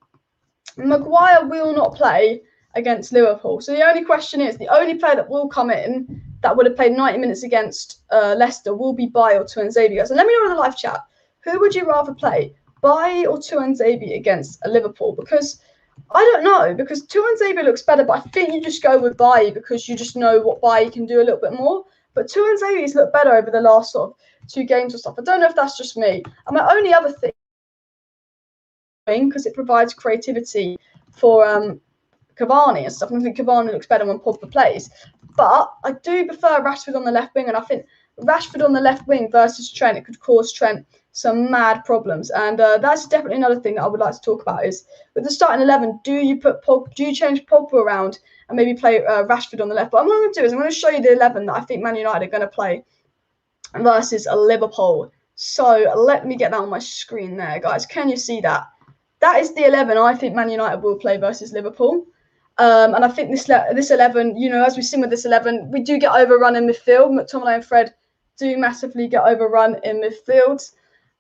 Maguire will not play against Liverpool. So the only question is, the only player that will come in that would have played 90 minutes against Leicester will be Bailly or Tuanzebe. So let me know in the live chat, who would you rather play, Bailly or Tuanzebe against Liverpool? Because... I don't know, because Tuanzebe looks better, but I think you just go with Bailly because you just know what Bailly can do a little bit more. But Tuanzebe's looked better over the last sort of 2 games or stuff. I don't know if that's just me. And my only other thing, because it provides creativity for Cavani and stuff. And I think Cavani looks better when Pogba plays. But I do prefer Rashford on the left wing, and I think Rashford on the left wing versus Trent, it could cause Trent some mad problems. And that's definitely another thing that I would like to talk about is with the starting 11, do you change Pogba around and maybe play Rashford on the left? But what I'm going to do is I'm going to show you the 11 that I think Man United are going to play versus Liverpool. So let me get that on my screen there, guys. Can you see that? That is the 11 I think Man United will play versus Liverpool. And I think this 11, as we've seen with this 11, we do get overrun in midfield. McTominay and Fred do massively get overrun in midfield.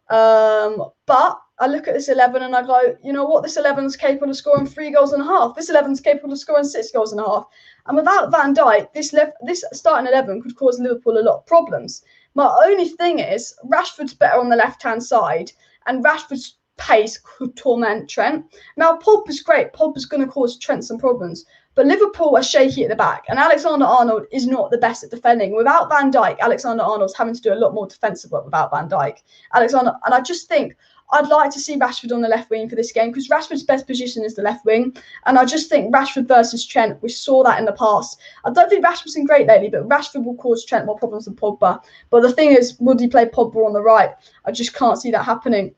But I look at this 11 and I go, you know what? This 11 is capable of scoring 3 goals and a half. This 11 is capable of scoring 6 goals and a half. And without Van Dijk, this starting 11 could cause Liverpool a lot of problems. My only thing is Rashford's better on the left-hand side, and Rashford's pace could torment Trent. Now, Pogba's great. Pogba's going to cause Trent some problems. But Liverpool are shaky at the back, and Alexander-Arnold is not the best at defending. Without Van Dijk, Alexander-Arnold's having to do a lot more defensive work without Van Dijk. And I just think I'd like to see Rashford on the left wing for this game because Rashford's best position is the left wing. And I just think Rashford versus Trent, we saw that in the past. I don't think Rashford's been great lately, but Rashford will cause Trent more problems than Pogba. But the thing is, would he play Pogba on the right? I just can't see that happening.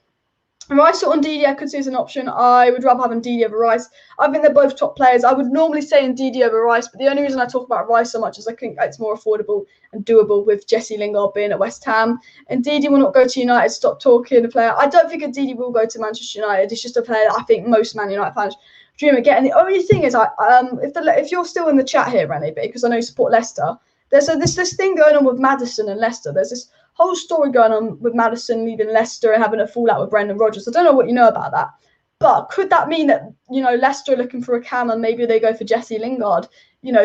Rice or Ndidi I could see as an option. I would rather have Ndidi over Rice. I think they're both top players. I would normally say Ndidi over Rice, but the only reason I talk about Rice so much is I think it's more affordable and doable with Jesse Lingard being at West Ham. Ndidi will not go to United. Stop talking, the player. I don't think Ndidi will go to Manchester United. It's just a player that I think most Man United fans dream of getting. The only thing is, if you're still in the chat here, Rennie, because I know you support Leicester, there's this thing going on with Maddison and Leicester. There's this whole story going on with Maddison leaving Leicester and having a fallout with Brendan Rodgers. I don't know what you know about that, but could that mean that Leicester are looking for a cam and maybe they go for Jesse Lingard?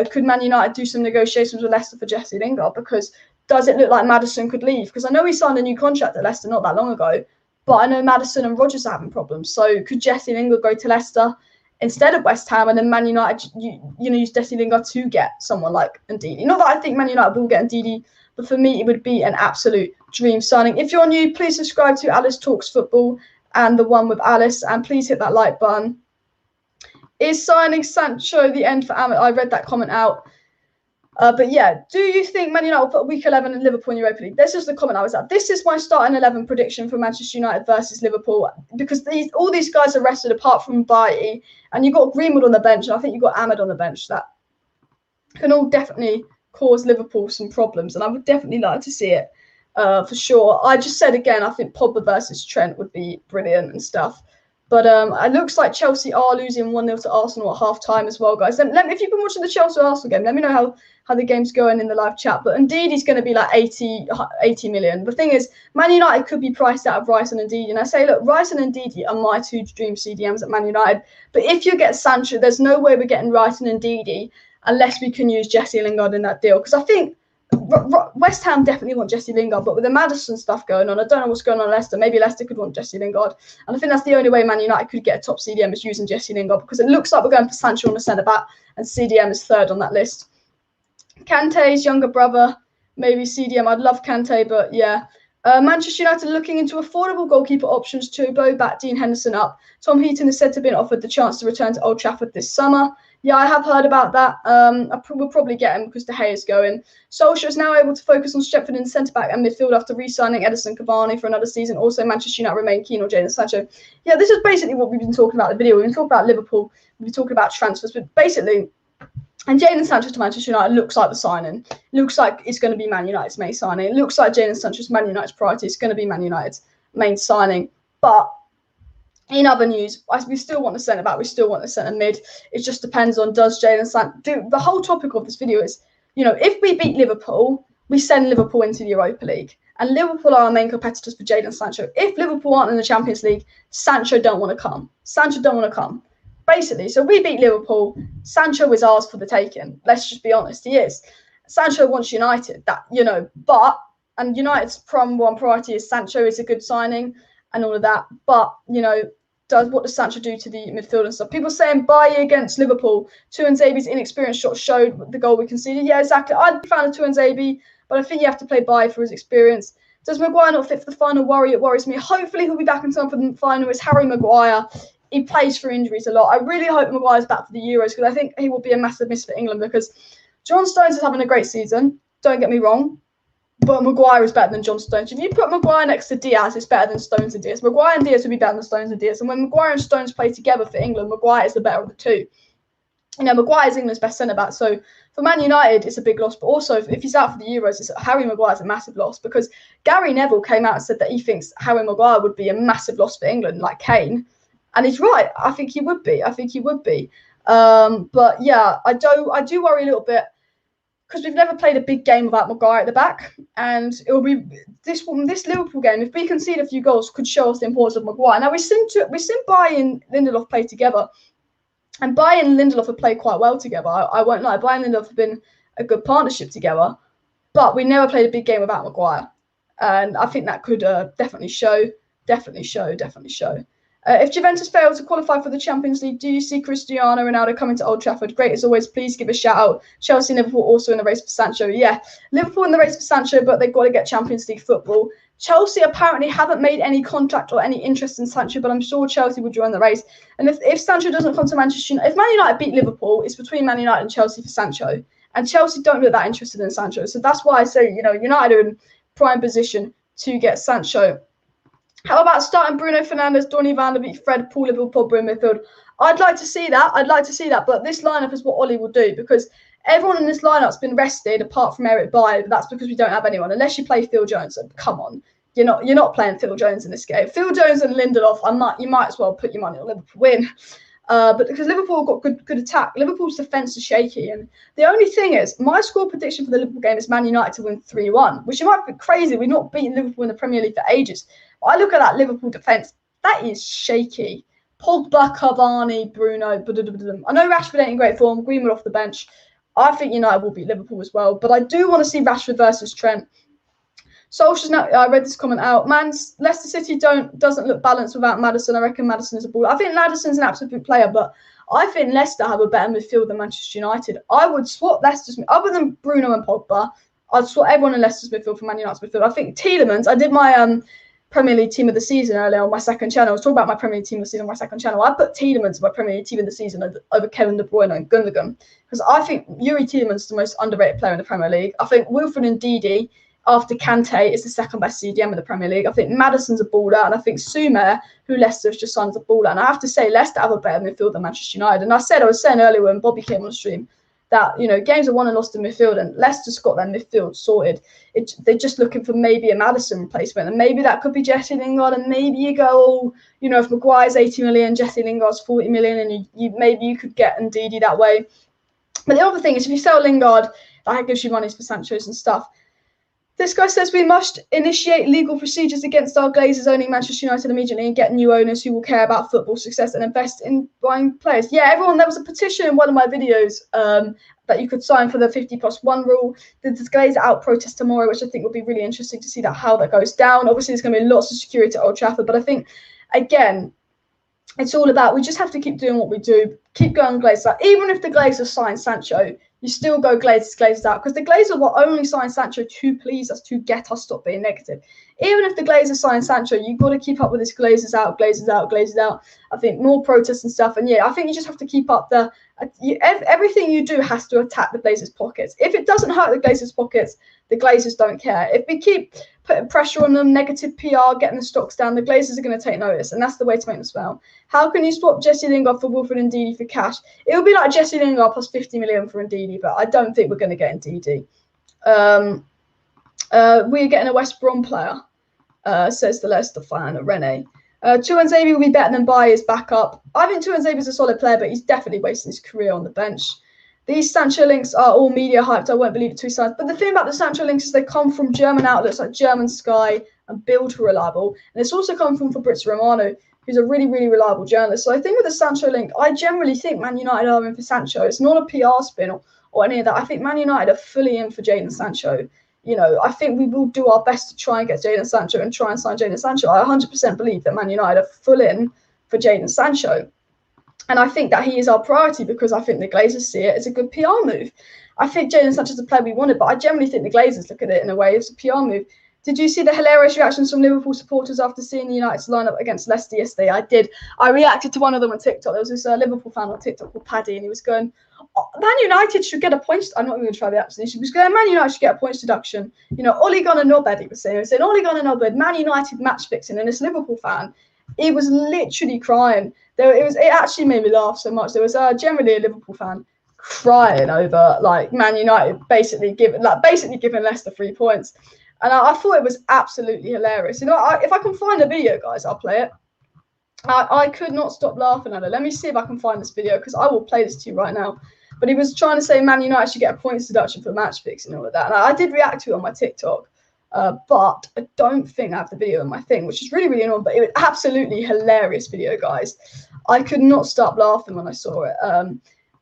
Could Man United do some negotiations with Leicester for Jesse Lingard? Because does it look like Maddison could leave? Because I know he signed a new contract at Leicester not that long ago, but I know Maddison and Rodgers are having problems. So could Jesse Lingard go to Leicester instead of West Ham, and then Man United use Jesse Lingard to get someone like Ndidi? Not that I think Man United will get Ndidi, but for me, it would be an absolute dream signing. If you're new, please subscribe to Alice Talks Football and the one with Alice, and please hit that like button. Is signing Sancho the end for Ahmed? I read that comment out. But yeah, do you think Man United will put week 11 in Liverpool in Europa League? This is the comment I was at. This is my starting 11 prediction for Manchester United versus Liverpool, because all these guys are rested apart from Bailly, and you've got Greenwood on the bench, and I think you've got Ahmed on the bench. That can all definitely cause Liverpool some problems, and I would definitely like to see it for sure. I just said again, I think Pogba versus Trent would be brilliant and stuff. But it looks like Chelsea are losing 1-0 to Arsenal at half-time as well, guys. Let me, if you've been watching the Chelsea-Arsenal game, let me know how the game's going in the live chat. But indeed, he's going to be like 80 million. The thing is, Man United could be priced out of Rice and Ndidi. And I say, look, Rice and Ndidi are my two dream CDMs at Man United. But if you get Sancho, there's no way we're getting Rice and Ndidi unless we can use Jesse Lingard in that deal. Because I think West Ham definitely want Jesse Lingard, but with the Maddison stuff going on, I don't know what's going on at Leicester. Maybe Leicester could want Jesse Lingard. And I think that's the only way Man United could get a top CDM is using Jesse Lingard, because it looks like we're going for Sancho on the centre-back, and CDM is third on that list. Kante's younger brother, maybe CDM. I'd love Kante, but yeah. Manchester United looking into affordable goalkeeper options too. Bo back, Dean Henderson up. Tom Heaton is said to have been offered the chance to return to Old Trafford this summer. Yeah, I have heard about that. We'll probably get him because De Gea is going. Solskjaer is now able to focus on strengthening centre-back and midfield after re-signing Edison Cavani for another season. Also, Manchester United remain keen on Jadon Sancho. Yeah, this is basically what we've been talking about in the video. We've been talking about Liverpool. We've been talking about transfers. But basically, and Jadon Sancho to Manchester United looks like the signing. Looks like it's going to be Man United's main signing. It looks like Jadon Sancho's Man United's priority. It's going to be Man United's main signing. But in other news, we still want a centre-back. We still want a centre-mid. It just depends on does Jadon Sancho... The whole topic of this video is, you know, if we beat Liverpool, we send Liverpool into the Europa League. And Liverpool are our main competitors for Jadon Sancho. If Liverpool aren't in the Champions League, Sancho don't want to come. Sancho don't want to come. Basically, so we beat Liverpool. Sancho is ours for the taking. Let's just be honest, he is. Sancho wants United, that, you know, and United's one priority is Sancho is a good signing and all of that. But, you know, what does Sancho do to the midfield and stuff? People saying Bailly against Liverpool, Tuanzebe's inexperienced shot showed the goal we conceded. Yeah, exactly. I'd be fan of Tuanzebe, but I think you have to play Bailly for his experience. Does Maguire not fit for the final? It worries me. Hopefully he'll be back in time for the final. It's Harry Maguire. He plays for injuries a lot. I really hope Maguire's back for the Euros, because I think he will be a massive miss for England, because John Stones is having a great season. Don't get me wrong. But Maguire is better than John Stones. If you put Maguire next to Diaz, it's better than Stones and Diaz. Maguire and Diaz would be better than Stones and Diaz. And when Maguire and Stones play together for England, Maguire is the better of the two. You know, Maguire is England's best centre-back. So for Man United, it's a big loss. But also, if he's out for the Euros, Harry Maguire's a massive loss, because Gary Neville came out and said that he thinks Harry Maguire would be a massive loss for England, like Kane. And he's right. I think he would be. But yeah, I do worry a little bit, because we've never played a big game without Maguire at the back, and it will be this Liverpool game. If we concede a few goals, could show us the importance of Maguire. Now we've seen Bailly and Lindelof play together, and Bailly and Lindelof have played quite well together. I won't lie. Bailly and Lindelof have been a good partnership together, but we never played a big game without Maguire, and I think that could definitely show. If Juventus fail to qualify for the Champions League, do you see Cristiano Ronaldo coming to Old Trafford? Great as always. Please give a shout out. Chelsea and Liverpool also in the race for Sancho. Yeah, Liverpool in the race for Sancho, but they've got to get Champions League football. Chelsea apparently haven't made any contact or any interest in Sancho, but I'm sure Chelsea will join the race. And if Sancho doesn't come to Manchester United, if Man United beat Liverpool, it's between Man United and Chelsea for Sancho. And Chelsea don't look that interested in Sancho. So that's why I say, you know, United are in prime position to get Sancho. How about starting Bruno Fernandes, Donny van der Beek, Fred, Paul, Liverpool, Pogba in midfield? I'd like to see that. But this lineup is what Ollie will do, because everyone in this lineup's been rested apart from Eric Bailly. But that's because we don't have anyone, unless you play Phil Jones. And come on, you're not playing Phil Jones in this game. Phil Jones and Lindelof, you might as well put your money on Liverpool win. But because Liverpool got good attack, Liverpool's defence is shaky. And the only thing is, my score prediction for the Liverpool game is Man United to win 3-1, which you might be crazy. We've not beaten Liverpool in the Premier League for ages. I look at that Liverpool defence, that is shaky. Pogba, Cavani, Bruno. I know Rashford ain't in great form. Greenwood off the bench. I think United will beat Liverpool as well. But I do want to see Rashford versus Trent. Solskjaer's now. I read this comment out. Leicester City doesn't look balanced without Maddison. I reckon Maddison is a baller. I think Maddison's an absolute player, but I think Leicester have a better midfield than Manchester United. I would swap Leicester's, other than Bruno and Pogba, I'd swap everyone in Leicester's midfield for Man United's midfield. I think Tielemans. I did my Premier League team of the season earlier on my second channel. I was talking about my Premier League team of the season on my second channel. I put Tielemans as my Premier League team of the season over Kevin De Bruyne and Gundogan, because I think Yuri Tielemans is the most underrated player in the Premier League. I think Wilfred Ndidi, after Kante, is the second best CDM in the Premier League. I think Maddison's a baller, and I think Soumer, who Leicester has just signed, as a baller. And I have to say, Leicester have a better midfield than Manchester United. And I was saying earlier when Bobby came on the stream, that, you know, games are won and lost in midfield, and Leicester's got their midfield sorted. They're just looking for maybe a Maddison replacement, and maybe that could be Jesse Lingard, and maybe you go, oh, you know, if Maguire's 80 million, Jesse Lingard's 40 million, and maybe you could get Ndidi that way. But the other thing is, if you sell Lingard, that gives you money for Sancho's and stuff. This guy says we must initiate legal procedures against our Glazers owning Manchester United immediately and get new owners who will care about football success and invest in buying players. Yeah, everyone, there was a petition in one of my videos that you could sign for the 50+1 rule. There's Glazer out protest tomorrow, which I think would be really interesting to see how that goes down. Obviously, there's going to be lots of security at Old Trafford, but I think, again, it's all about, we just have to keep doing what we do, keep going Glazers out. Even if the Glazers sign Sancho, you still go Glazers out, because the Glazers will only sign Sancho to please us, to get us stop being negative. Even if the Glazers sign Sancho, you've got to keep up with this Glazers out, Glazers out, Glazers out. I think more protests and stuff. And yeah, I think you just have to keep up everything you do has to attack the Glazers' pockets. If it doesn't hurt the Glazers' pockets, the Glazers don't care. If we keep putting pressure on them, negative PR, getting the stocks down, the Glazers are going to take notice, and that's the way to make them smell. How can you swap Jesse Lingard for Wilfred Ndidi for cash? It would be like Jesse Lingard plus 50 million for Ndidi, but I don't think we're going to get Ndidi. We're getting a West Brom player, says the Leicester fan, Rene. Tuanzebe will be better than Bayer's backup. I think Tuanzebe's a solid player, but he's definitely wasting his career on the bench. These Sancho links are all media hyped. I won't believe it to his sides. But the thing about the Sancho links is they come from German outlets like German Sky and Bild, who are reliable. And it's also come from Fabrizio Romano, who's a really, really reliable journalist. So I think with the Sancho link, I generally think Man United are in for Sancho. It's not a PR spin or any of that. I think Man United are fully in for Jadon Sancho. You know, I think we will do our best to try and get Jadon Sancho and try and sign Jadon Sancho. I 100% believe that Man United are full in for Jadon Sancho. And I think that he is our priority because I think the Glazers see it as a good PR move. I think Jadon Sancho is the player we wanted, but I generally think the Glazers look at it in a way as a PR move. Did you see the hilarious reactions from Liverpool supporters after seeing the United's lineup against Leicester yesterday? I did. I reacted to one of them on TikTok. There was this Liverpool fan on TikTok called Paddy, and he was going, oh, Man United should get a point. I'm not even going to try the accent. He was going, Man United should get a points deduction. You know, Ole Gunnar Nobbed, he was saying. He was saying, Ole Gunnar Nobbed, Man United match fixing. And this Liverpool fan, he was literally crying. It actually made me laugh so much. There was generally a Liverpool fan crying over like Man United basically giving Leicester 3 points. And I thought it was absolutely hilarious. You know, if I can find the video, guys, I'll play it. I could not stop laughing at it. Let me see if I can find this video because I will play this to you right now. But he was trying to say Man United should get a points deduction for match fixing and all of that. And I did react to it on my TikTok. But I don't think I have the video on my thing, which is really, really annoying. But it was absolutely hilarious video, guys. I could not stop laughing when I saw it.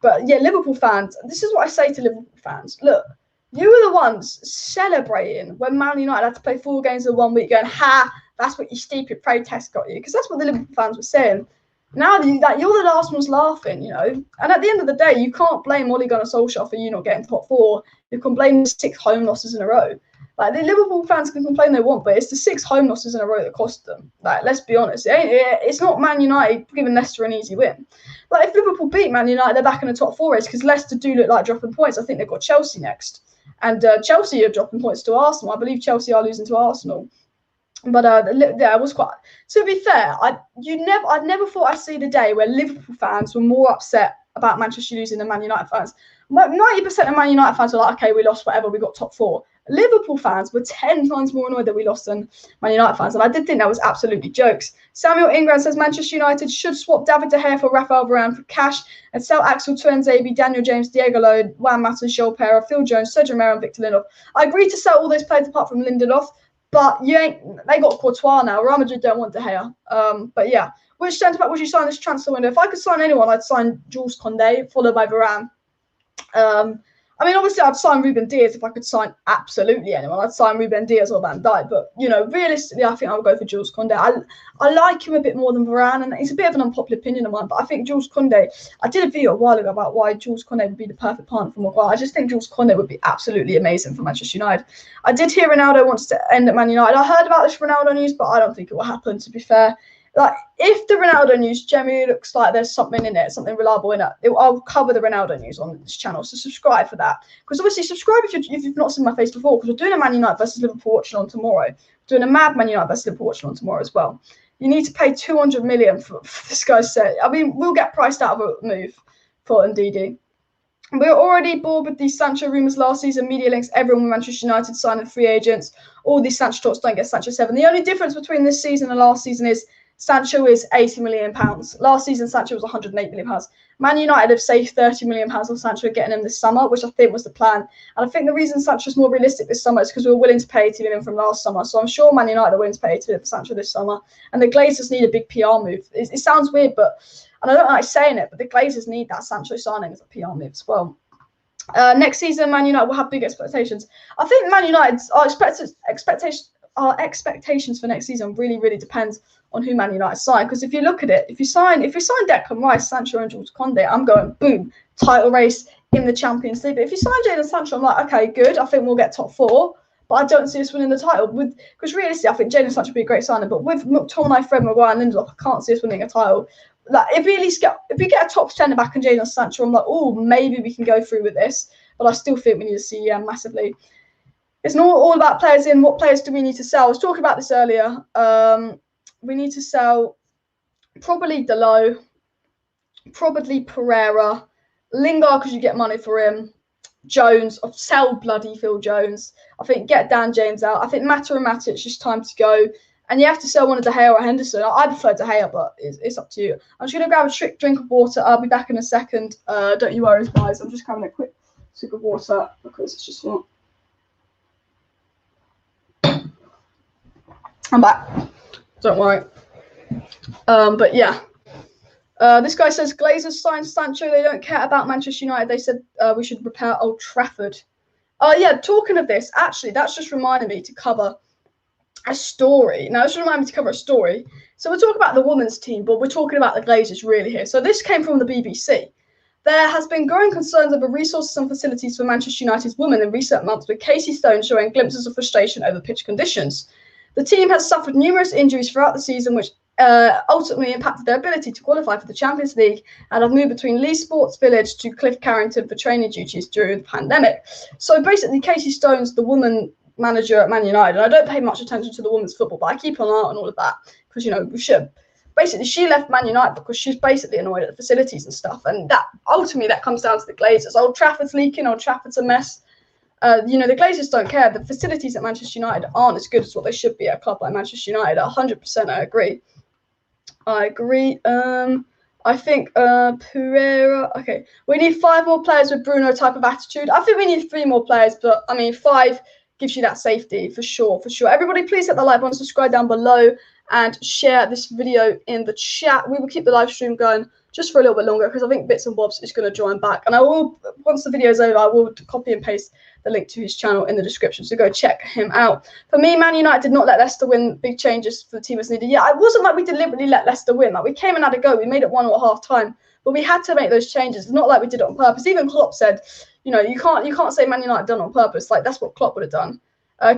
But yeah, Liverpool fans, this is what I say to Liverpool fans. Look, you were the ones celebrating when Man United had to play 4 games in 1 week going, ha, that's what your stupid protest got you. Because that's what the Liverpool fans were saying. Now that you're the last ones laughing, you know. And at the end of the day, you can't blame Ole Gunnar Solskjaer for you not getting top 4. You can blame the 6 home losses in a row. Like, the Liverpool fans can complain they want, but it's the 6 home losses in a row that cost them. Like, let's be honest. It's not Man United giving Leicester an easy win. Like, if Liverpool beat Man United, they're back in the top 4 race because Leicester do look like dropping points. I think they've got Chelsea next. And Chelsea are dropping points to Arsenal. I believe Chelsea are losing to Arsenal. But yeah, it was quite. To be fair, I never thought I'd see the day where Liverpool fans were more upset about Manchester losing than Man United fans. 90% of Man United fans were like, okay, we lost, whatever, we got top 4. Liverpool fans were 10 times more annoyed that we lost than Man United fans, and I did think that was absolutely jokes. Samuel Ingram says Manchester United should swap David De Gea for Rafael Varane for cash and sell Axel Tuanzebe, Daniel James, Diego Lode, Juan Mata, Joel Pereira, Phil Jones, Sergio Romero, and Victor Lindelof. I agree to sell all those players apart from Lindelof, but they got Courtois now. Real Madrid don't want De Gea. But yeah, which centre back would you sign this transfer window? If I could sign anyone, I'd sign Jules Koundé, followed by Varane. I mean, obviously, I'd sign Ruben Diaz if I could sign absolutely anyone. I'd sign Ruben Diaz or Van Dijk. But, you know, realistically, I think I would go for Jules Koundé. I like him a bit more than Varane, and it's a bit of an unpopular opinion of mine. But I think Jules Koundé, I did a video a while ago about why Jules Koundé would be the perfect partner for Maguire. I just think Jules Koundé would be absolutely amazing for Manchester United. I did hear Ronaldo wants to end at Man United. I heard about this Ronaldo news, but I don't think it will happen, to be fair. Like, if the Ronaldo news generally looks like there's something in it, something reliable in it, I'll cover the Ronaldo news on this channel. So subscribe for that. Because obviously, subscribe if you've not seen my face before. Because we're doing a Man United versus Liverpool watch along tomorrow. We're doing a mad Man United versus Liverpool watch along tomorrow as well. You need to pay 200 million for this guy's set. I mean, we'll get priced out of a move for Ndidi. We're already bored with these Sancho rumours last season. Media links everyone with Manchester United signing free agents. All these Sancho talks don't get Sancho 7. The only difference between this season and last season is Sancho is £80 million. Last season, Sancho was £108 million. Man United have saved £30 million on Sancho getting him this summer, which I think was the plan. And I think the reason Sancho's more realistic this summer is because we were willing to pay £80 million from last summer. So I'm sure Man United are willing to pay £80 million for Sancho this summer. And the Glazers need a big PR move. It sounds weird, and I don't like saying it, but the Glazers need that Sancho signing as a PR move as well. Next season, Man United will have big expectations. I think Man United's expectations for next season really depends on who Man United sign. Because if you look at it, if you sign Declan Rice, Sancho, and Jules Koundé, I'm going boom, title race in the Champions League. But if you sign Jadon Sancho, I'm like, okay, good. I think we'll get top 4, but I don't see us winning the title. Because realistically, I think Jadon Sancho would be a great signing. But with McTominay, Fred, Maguire, and Lindelof, I can't see us winning a title. Like, if we get a top 10 back in Jadon Sancho, I'm like, oh, maybe we can go through with this. But I still think we need to see massively. It's not all about players in. What players do we need to sell? I was talking about this earlier. We need to sell probably Dalot, probably Pereira, Lingard because you get money for him, Jones. Sell bloody Phil Jones. I think get Dan James out. I think Mata and Matic, just time to go. And you have to sell one of De Gea or Henderson. I prefer De Gea, but it's up to you. I'm just going to grab a quick drink of water. I'll be back in a second. Don't you worry, guys. I'm just having a quick sip of water because it's just not. I'm back. Don't worry. But yeah. This guy says Glazers signed Sancho. They don't care about Manchester United. They said we should repair Old Trafford. Yeah, talking of this, actually, that's just reminded me to cover a story. Now, this reminded me to cover a story. So we're talking about the women's team, but we're talking about the Glazers really here. So this came from the BBC. There has been growing concerns over resources and facilities for Manchester United's women in recent months, with Casey Stone showing glimpses of frustration over pitch conditions. The team has suffered numerous injuries throughout the season, which ultimately impacted their ability to qualify for the Champions League, and have moved between Leeds Sports Village to Cliff Carrington for training duties during the pandemic. So basically, Casey Stone's the woman manager at Man United, and I don't pay much attention to the women's football, but I keep an eye on all of that because, you know, we should. Basically, she left Man United because she's basically annoyed at the facilities and stuff, and that ultimately that comes down to the Glazers. Old Trafford's leaking, Old Trafford's a mess. You know, the Glazers don't care. The facilities at Manchester United aren't as good as what they should be at a club like Manchester United. 100%, I agree. I think Pereira. Okay, we need 5 more players with Bruno type of attitude. I think we need 3 more players, but I mean 5 gives you that safety for sure. Everybody, please hit the like button, subscribe down below, and share this video in the chat. We will keep the live stream going just for a little bit longer because I think Bits and Bobs is going to join back. And I will, once the video is over, I will copy and paste the link to his channel in the description. So go check him out. For me, Man United did not let Leicester win. Big changes for the team as needed. Yeah, it wasn't like we deliberately let Leicester win. Like, we came and had a go. We made it 1 at half time. But we had to make those changes. It's not like we did it on purpose. Even Klopp said, you know, you can't say Man United done it on purpose. Like, that's what Klopp would have done.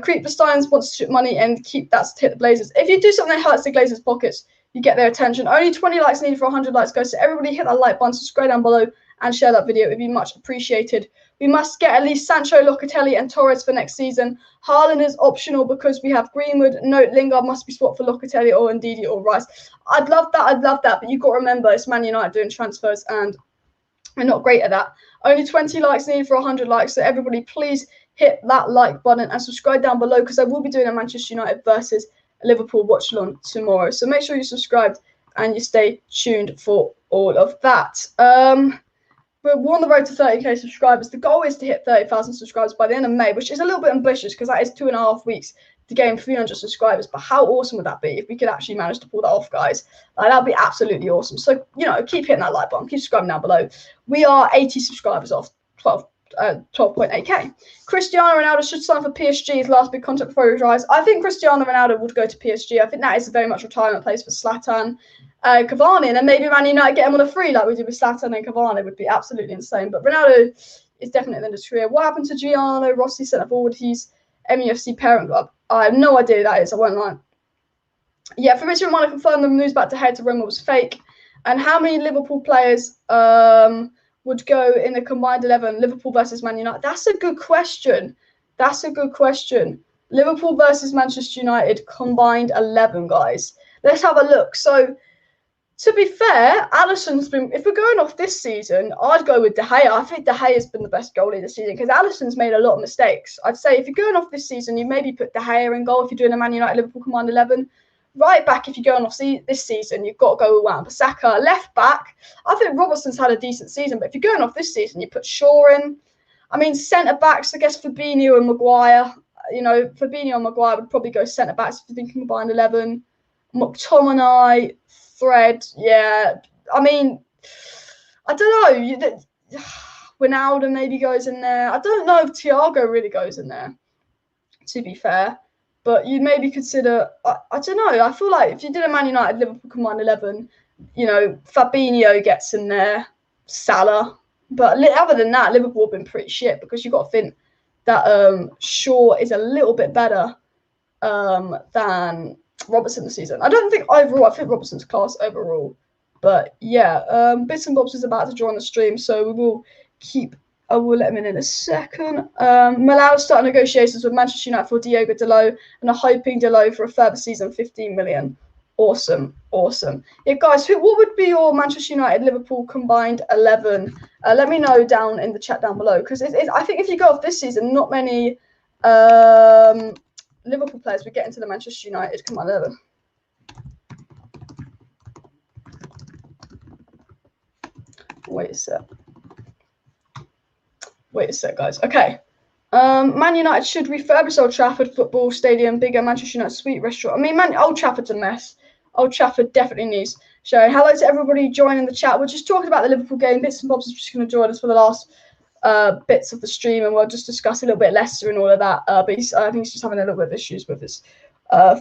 Creep the Steins wants to money and keep that to hit the Blazers. If you do something that hurts the Glazers' pockets, you get their attention. Only 20 likes needed for 100 likes, guys. So everybody hit that like button, subscribe down below, and share that video. It would be much appreciated. We must get at least Sancho, Locatelli, and Torres for next season. Haaland is optional because we have Greenwood. Note, Lingard must be swapped for Locatelli or Ndidi or Rice. I'd love that. But you've got to remember, it's Man United doing transfers, and we're not great at that. Only 20 likes needed for 100 likes. So everybody, please hit that like button and subscribe down below because I will be doing a Manchester United versus Liverpool watch along tomorrow. So make sure you subscribe and you stay tuned for all of that. We're on the road to 30k subscribers. The goal is to hit 30,000 subscribers by the end of May, which is a little bit ambitious because that is 2.5 weeks to gain 300 subscribers. But how awesome would that be if we could actually manage to pull that off, guys? That would be absolutely awesome. So, you know, keep hitting that like button, keep subscribing down below. We are 80 subscribers off 12 12.8k. Cristiano Ronaldo should sign for PSG. His last big contract before he retires. I think Cristiano Ronaldo would go to PSG. I think that is very much retirement place for Zlatan, Cavani, and then maybe Man United get him on a free like we did with Zlatan and Cavani. Would be absolutely insane. But Ronaldo is definitely in his career. What happened to Gianni Rossi centre forward? He's MUFC parent club. I have no idea who that is. I won't lie. Yeah, Fabrizio Romano confirmed the news about De Gea to Roma was fake. And how many Liverpool players would go in the combined 11, Liverpool versus Man United? That's a good question. Liverpool versus Manchester United combined 11, guys. Let's have a look. So, to be fair, Alisson's been, if we're going off this season, I'd go with De Gea. I think De Gea's been the best goalie this season because Alisson's made a lot of mistakes. I'd say if you're going off this season, you maybe put De Gea in goal if you're doing a Man United Liverpool combined 11. Right back, if you're going off this season, you've got to go with Wan-Bissaka. Left back, I think Robertson's had a decent season, but if you're going off this season, you put Shaw in. I mean, centre backs, I guess Fabinho and Maguire. You know, Fabinho and Maguire would probably go centre backs if you're thinking combined 11. McTominay, Fred, yeah. I mean, I don't know. Ronaldo maybe goes in there. I don't know if Thiago really goes in there, to be fair. But you maybe consider, I don't know, I feel like if you did a Man United Liverpool combined 11, you know, Fabinho gets in there, Salah. But other than that, Liverpool have been pretty shit because you've got to think that Shaw is a little bit better than Robertson this season. I don't think overall, I think Robertson's class overall. But yeah, Bits and Bobs is about to join the stream, so we will keep. I will let him in a second. Milan start negotiations with Manchester United for Diogo Dalot and are hoping Dalot for a further season, 15 million. Awesome. Yeah, guys, what would be your Manchester United Liverpool combined 11? Let me know down in the chat down below because I think if you go off this season, not many Liverpool players would get into the Manchester United combined 11. Wait a sec, guys. Okay. Man United should refurbish Old Trafford Football Stadium, bigger Manchester United suite restaurant. I mean, Old Trafford's a mess. Old Trafford definitely needs showing. Hello to everybody joining the chat. We're just talking about the Liverpool game. Bits and Bobs is just going to join us for the last bits of the stream, and we'll just discuss a little bit Leicester and all of that. But I think he's just having a little bit of issues with his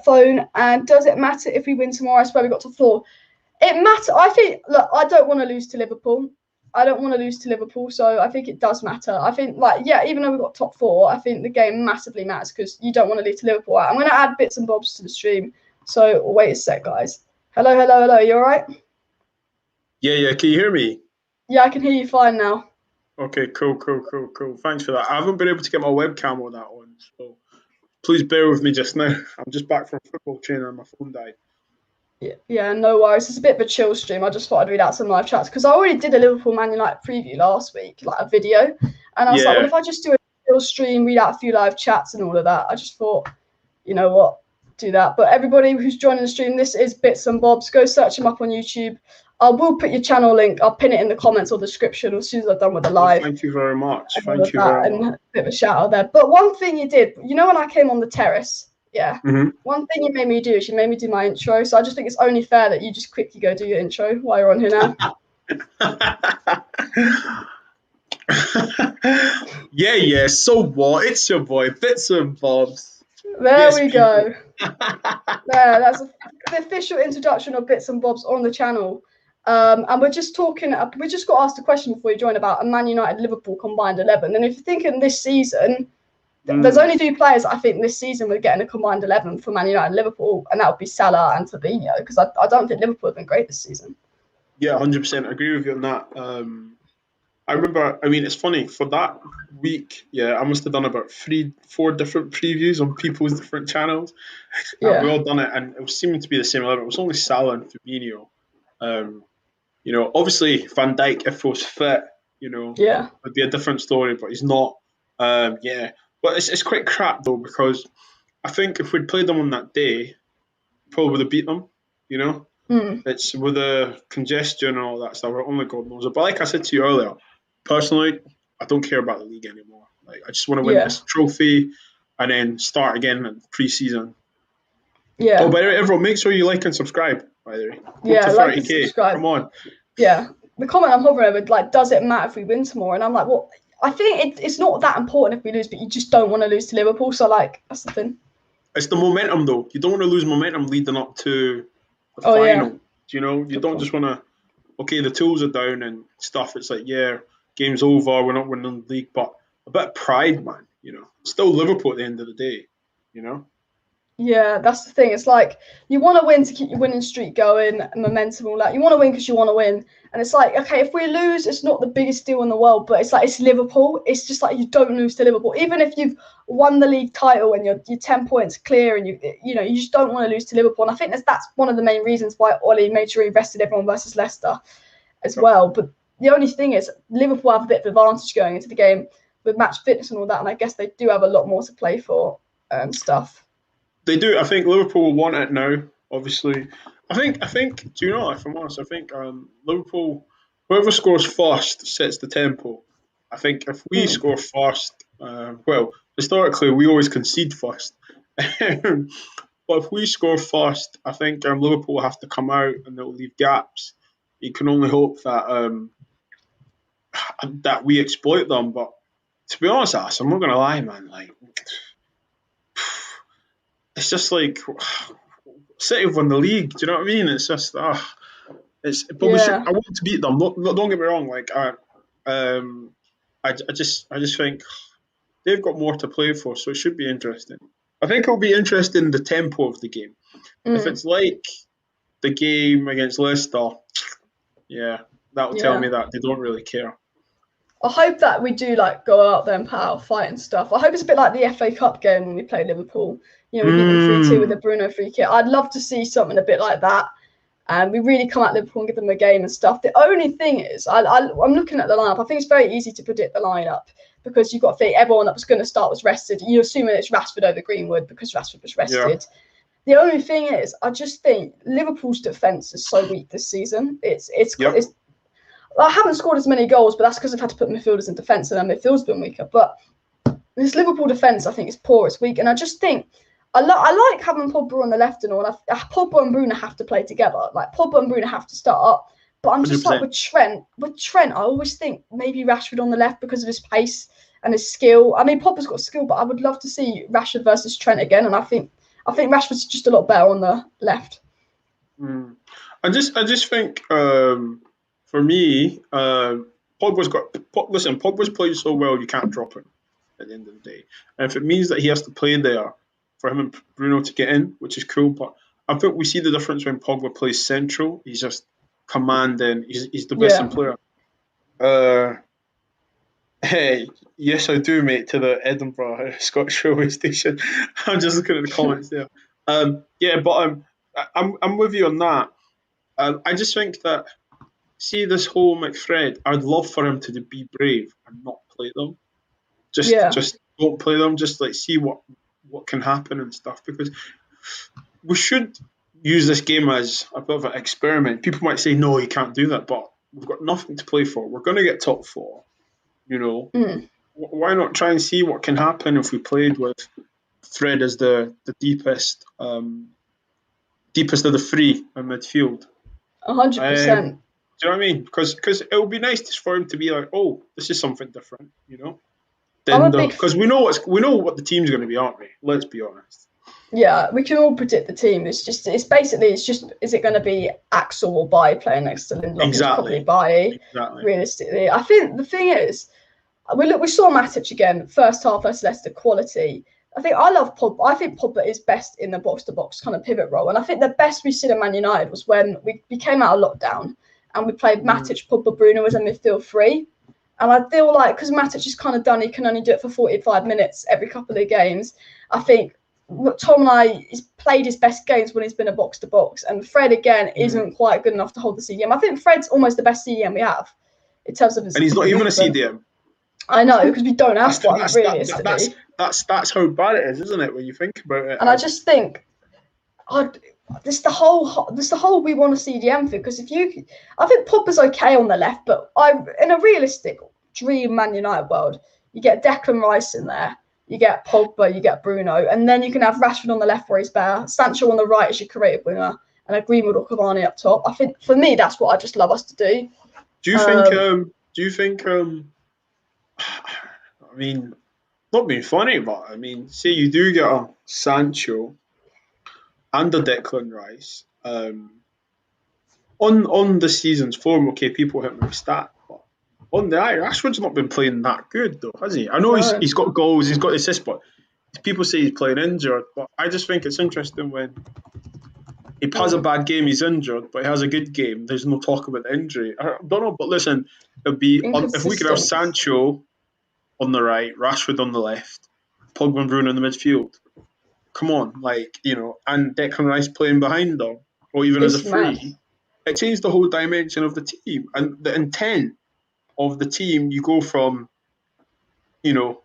phone. And does it matter if we win tomorrow? I swear we got to 4. It matters. I think, look, I don't want to lose to Liverpool. So I think it does matter. I think, even though we've got top 4, I think the game massively matters because you don't want to lose to Liverpool. I'm going to add Bits and Bobs to the stream. So wait a sec, guys. Hello. You all right? Yeah. Can you hear me? Yeah, I can hear you fine now. Okay, cool. Thanks for that. I haven't been able to get my webcam on that one, so please bear with me just now. I'm just back from football training and my phone died. Yeah, no worries. It's a bit of a chill stream. I just thought I'd read out some live chats because I already did a Liverpool Man United preview last week, like a video. And I was like, well, if I just do a chill stream, read out a few live chats and all of that, I just thought, you know what, do that. But everybody who's joining the stream, this is Bits and Bobs. Go search him up on YouTube. I will put your channel link. I'll pin it in the comments or description as soon as I've done with the live. Thank you very much. And a bit of a shout out there. But one thing you did, you know, when I came on the terrace, one thing you made me do is you made me do my intro. So I just think it's only fair that you just quickly go do your intro while you're on here now. Yeah. So what? It's your boy, Bits and Bobs. There we go. That's the official introduction of Bits and Bobs on the channel. And we just got asked a question before you join about a Man United Liverpool combined 11. And if you're thinking this season, there's only 2 players I think this season we're getting a combined 11 for Man United Liverpool, and that would be Salah and Fabinho, because I don't think Liverpool have been great this season. Yeah, 100%. I agree with you on that. I remember, it's funny, for that week, I must have done about 3-4 different previews on people's different channels. And we all done it, and it was seeming to be the same 11. It was only Salah and Fabinho. Obviously Van Dijk, if he was fit, would be a different story, but he's not. But it's quite crap though, because I think if we'd played them on that day, probably would have beat them. It's with the congestion and all that stuff. Only God knows it. But like I said to you earlier, personally, I don't care about the league anymore. Like, I just want to win this trophy and then start again in pre-season. Yeah. Oh, by the way, everyone, make sure you like and subscribe. By the way, like and subscribe. Come on. Yeah, the comment I'm hovering over, does it matter if we win tomorrow? And I'm like, well, I think it's not that important if we lose, but you just don't want to lose to Liverpool. So like that's the thing. It's the momentum though. You don't want to lose momentum leading up to the final. Yeah. Do you know? You don't just want to. Okay, the tools are down and stuff. It's like, yeah, game's over. We're not winning the league, but a bit of pride, man. You know, it's still Liverpool at the end of the day. You know. Yeah, that's the thing. It's like you want to win to keep your winning streak going, and momentum, all that. You want to win because you want to win, and it's like, okay, if we lose, it's not the biggest deal in the world, but it's like it's Liverpool. It's just like you don't lose to Liverpool, even if you've won the league title and you're 10 points clear, and you know you just don't want to lose to Liverpool. And I think that's one of the main reasons why Ollie made sure he rested everyone versus Leicester as well. But the only thing is, Liverpool have a bit of advantage going into the game with match fitness and all that, and I guess they do have a lot more to play for stuff. They do. I think Liverpool will want it now. Obviously, I think. Do you know? If I'm honest, I think Liverpool, whoever scores first sets the tempo. I think if we score first, well, historically we always concede first. But if we score first, I think Liverpool will have to come out and they'll leave gaps. You can only hope that that we exploit them. But to be honest, I'm not gonna lie, man. Like, it's just like City have won the league. Do you know what I mean? It's just it's. But we should. I want to beat them. Don't get me wrong. Like I just think they've got more to play for, so it should be interesting. I think it'll be interesting the tempo of the game. If it's like the game against Leicester, yeah, that'll tell me that they don't really care. I hope that we do like go out there and power fight and stuff. I hope it's a bit like the FA Cup game when we played Liverpool. You know, we beat them 3-2 with the Bruno free kick. I'd love to see something a bit like that. And we really come at Liverpool and give them a game and stuff. The only thing is, I'm looking at the lineup. I think it's very easy to predict the lineup because you've got to think everyone that was going to start was rested. You're assuming it's Rashford over Greenwood because Rashford was rested. Yeah. The only thing is, I just think Liverpool's defence is so weak this season. It's I haven't scored as many goals, but that's because I've had to put midfielders in defence and their midfield's been weaker. But this Liverpool defence, I think, is poor. It's weak. And I just think I like having Pogba on the left and all. Pogba and Bruno have to play together. Like, Pogba and Bruno have to start up. But I'm just 100%. Like, with Trent, I always think maybe Rashford on the left because of his pace and his skill. I mean, Pogba's got skill, but I would love to see Rashford versus Trent again. And I think Rashford's just a lot better on the left. I just think... for me, Pogba's played so well, you can't drop him at the end of the day. And if it means that he has to play there for him and Bruno to get in, which is cool, but I think we see the difference when Pogba plays central. He's just commanding. He's the best player. Hey, yes, I do, mate, to the Edinburgh Scottish Railway Station. I'm just looking at the comments there. I'm with you on that. I just think that, see, this whole McFred, I'd love for him to be brave and not play them. Just don't play them. Just like see what can happen and stuff, because we should use this game as a bit of an experiment. People might say, no, you can't do that, but we've got nothing to play for. We're going to get top 4, you know. Why not try and see what can happen if we played with Fred as the deepest of the three in midfield? 100%. Do you know what I mean? Because it would be nice for him to be like, oh, this is something different, you know. Because we know what the team's going to be, aren't we? Let's be honest. Yeah, we can all predict the team. Is it going to be Axel or Bailly playing next to Lindelof? Exactly. It's probably Bailly, realistically. I think the thing is, we saw Matic again, first half versus Leicester, quality. I love Pogba. I think Pogba is best in the box-to-box kind of pivot role. And I think the best we've seen at Man United was when we came out of lockdown and we played Matic, Pogba, Bruno as a midfield 3. And I feel like, because Matic is kind of done, he can only do it for 45 minutes every couple of games. I think McTominay has played his best games when he's been a box-to-box. And Fred, again, isn't quite good enough to hold the CDM. I think Fred's almost the best CDM we have in terms of his... And he's not even a CDM. I know, because we don't have one, realistically. That's how bad it is, isn't it, when you think about it? And I just think... This is the whole we want a CDM for, because I think Pogba's okay on the left, but in a realistic dream Man United world, you get Declan Rice in there, you get Pogba, you get Bruno, and then you can have Rashford on the left where he's better, Sancho on the right as your creative winger, and a Greenwood or Cavani up top. I think for me that's what I just love us to do. Do you think I mean, not being funny, but I mean, say you do get a Sancho and a Declan Rice on the season's form. Okay, people hit me with stat, but on the eye, Rashford's not been playing that good though, has he? I know he's got goals, he's got assists, but people say he's playing injured. But I just think it's interesting when he has a bad game, he's injured, but he has a good game. There's no talk about the injury. I don't know, but listen, it'd be if we could have Sancho on the right, Rashford on the left, Pogba and Bruno in the midfield. Come on, and Declan Rice playing behind them, or even as a free. It changed the whole dimension of the team and the intent of the team. You go from,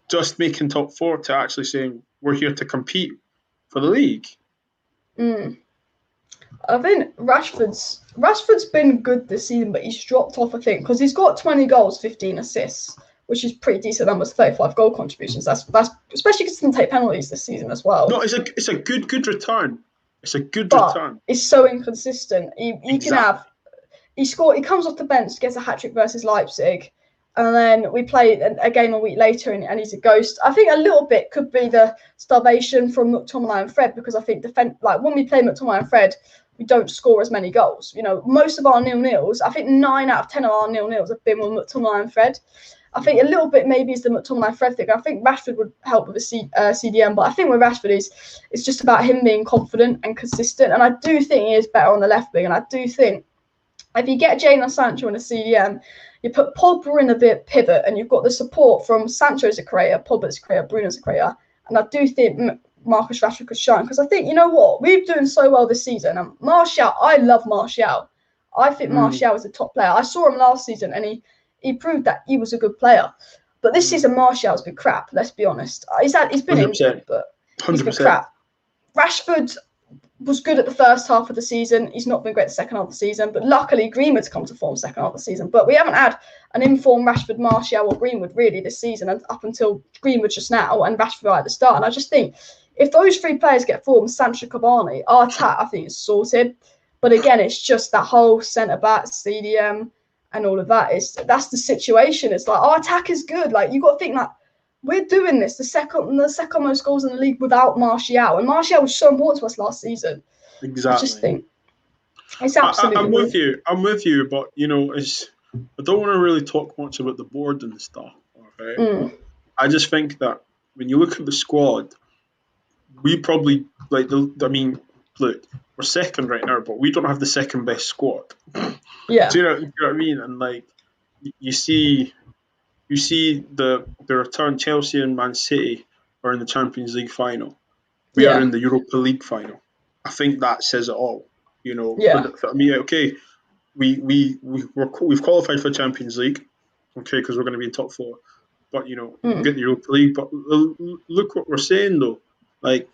just making top four to actually saying we're here to compete for the league. I think Rashford's been good this season, but he's dropped off, I think, because he's got 20 goals, 15 assists, which is pretty decent numbers, 35 goal contributions. That's especially because he didn't take penalties this season as well. No, it's a good return. It's a good return. It's so inconsistent. He comes off the bench, gets a hat-trick versus Leipzig, and then we play a game a week later and he's a ghost. I think a little bit could be the starvation from McTominay and Fred, because I think when we play McTominay and Fred, we don't score as many goals. Most of our 0-0s, I think 9 out of 10 of our 0-0s have been with McTominay and Fred. I think a little bit maybe is the McTominay Fred thing. I think Rashford would help with a CDM, but I think with Rashford it's just about him being confident and consistent. And I do think he is better on the left wing. And I do think if you get Jadon Sancho in a CDM, you put Pogba in a bit pivot, and you've got the support from Sancho as a creator, Pogba as a creator, Bruno as a creator. And I do think Marcus Rashford could shine, because I think, we're doing so well this season. And Martial, I love Martial. I think Martial is a top player. I saw him last season, and he proved that he was a good player. But this season, Martial's been crap, let's be honest. He's been 100%. Injured, but he's been crap. Rashford was good at the first half of the season. He's not been great the second half of the season. But luckily, Greenwood's come to form second half of the season. But we haven't had an informed Rashford, Martial or Greenwood really this season, and up until Greenwood just now and Rashford right at the start. And I just think if those three players get formed, Sancho, Cavani, our attack, I think, is sorted. But again, it's just that whole centre-back, CDM, and all of that. That's the situation. It's like our attack is good. Like, you got to think, like, we're doing this, the second most goals in the league without Martial. And Martial was so important to us last season. Exactly. I just think it's absolutely. I'm with you, but I don't want to really talk much about the board and stuff. Okay. I just think that when you look at the squad, we probably look, we're second right now, but we don't have the second best squad. Yeah. Do you know what I mean? And you see the return. Chelsea and Man City are in the Champions League final. We are in the Europa League final. I think that says it all. For me, okay, we've qualified for Champions League, okay, because we're going to be in top four. But get the Europa League. But look what we're saying though. Like,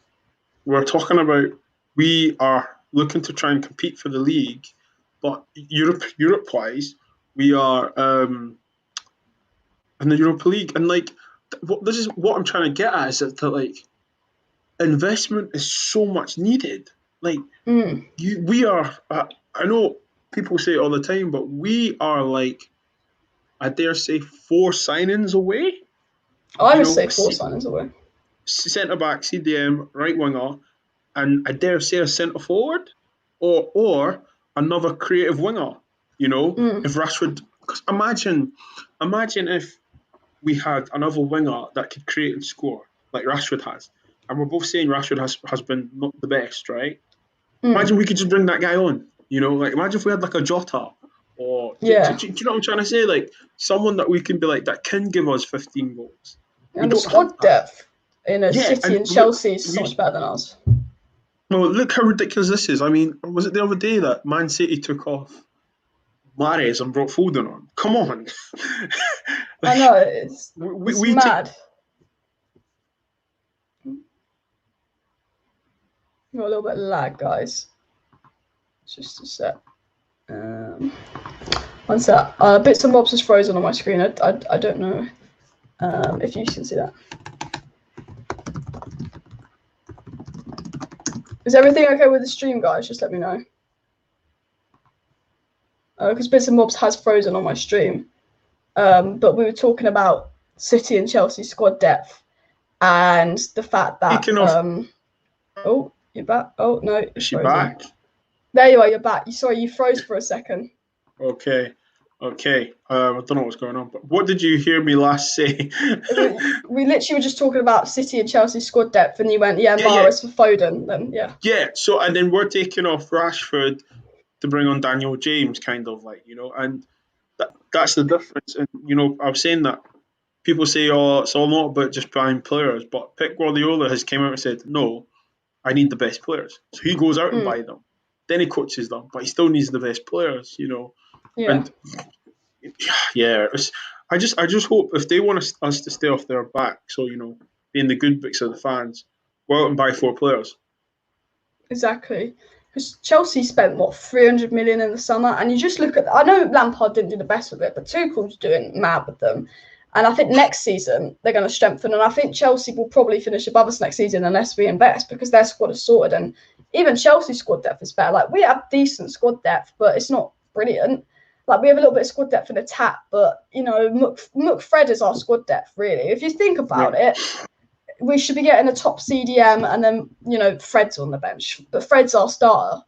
we're talking about, we are looking to try and compete for the league, but Europe-wise, we are in the Europa League. And this is what I'm trying to get at, is that investment is so much needed. We are. I know people say it all the time, but we are I dare say 4 signings away. I would say 4 signings away. Centre back, CDM, right winger, and I dare say a centre forward, or another creative winger. If Rashford, because imagine if we had another winger that could create and score like Rashford has, and we're both saying Rashford has been not the best, right? Imagine we could just bring that guy on. Imagine if we had a Jota, or do you know what I'm trying to say? Someone that we can be that can give us 15 goals. And the squad depth in a City and Chelsea is so much better than us. No, look how ridiculous this is. I mean, was it the other day that Man City took off Mahrez and brought Foden on? Come on. I know, it's mad. Got a little bit of lag, guys. Just a sec. One sec. Bits and bobs is frozen on my screen. I don't know if you can see that. Is everything okay with the stream, guys? Just let me know. Because Bits and Bobs has frozen on my stream. But we were talking about City and Chelsea squad depth, and the fact that oh, you're back. Oh no, is she back? There you are. You're back. You froze for a second. Okay. I don't know what's going on, but what did you hear me last say? we literally were just talking about City and Chelsea squad depth, and you went, Mahrez for Foden, then Yeah, so and then we're taking off Rashford to bring on Daniel James, kind of like, and that's the difference. And, I was saying that people say, it's all not about just buying players, but Pep Guardiola has came out and said, no, I need the best players. So he goes out and buys them. Then he coaches them, but he still needs the best players, Yeah. And I just hope if they want us to stay off their back, so be in the good books of the fans, go out and buy 4 players. Exactly, because Chelsea spent 300 million in the summer, and you just look at. I know Lampard didn't do the best with it, but Tuchel's doing mad with them, and I think next season they're going to strengthen, and I think Chelsea will probably finish above us next season unless we invest, because their squad is sorted, and even Chelsea's squad depth is better. Like, we have decent squad depth, but it's not brilliant. Like, we have a little bit of squad depth in attack, but, Fred is our squad depth, really. If you think about it, we should be getting a top CDM, and then, Fred's on the bench. But Fred's our starter.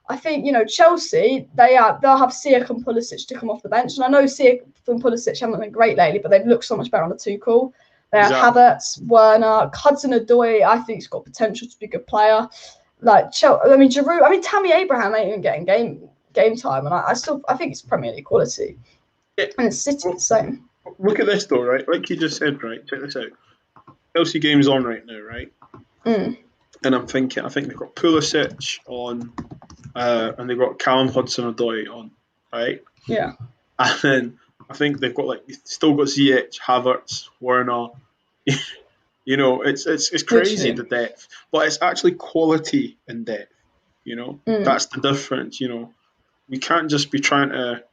I think, Chelsea, they'll have Ziyech and Pulisic to come off the bench. And I know Ziyech and Pulisic haven't been great lately, but they've looked so much better on the Tuchel. They have Havertz, Werner, Hudson-Odoi. I think he's got potential to be a good player. Like, Giroud. Tammy Abraham ain't even getting game time, and I think it's Premier League quality. And it's City the same. Look at this though, right? Like you just said, right? Check this out. Chelsea game's on right now, right? And I think they've got Pulisic on, and they've got Callum Hudson-Odoi on, right? Yeah. And then I think they've got still got Ziyech, Havertz, Werner. It's crazy, the depth, but it's actually quality in depth. That's the difference. We can't just be trying to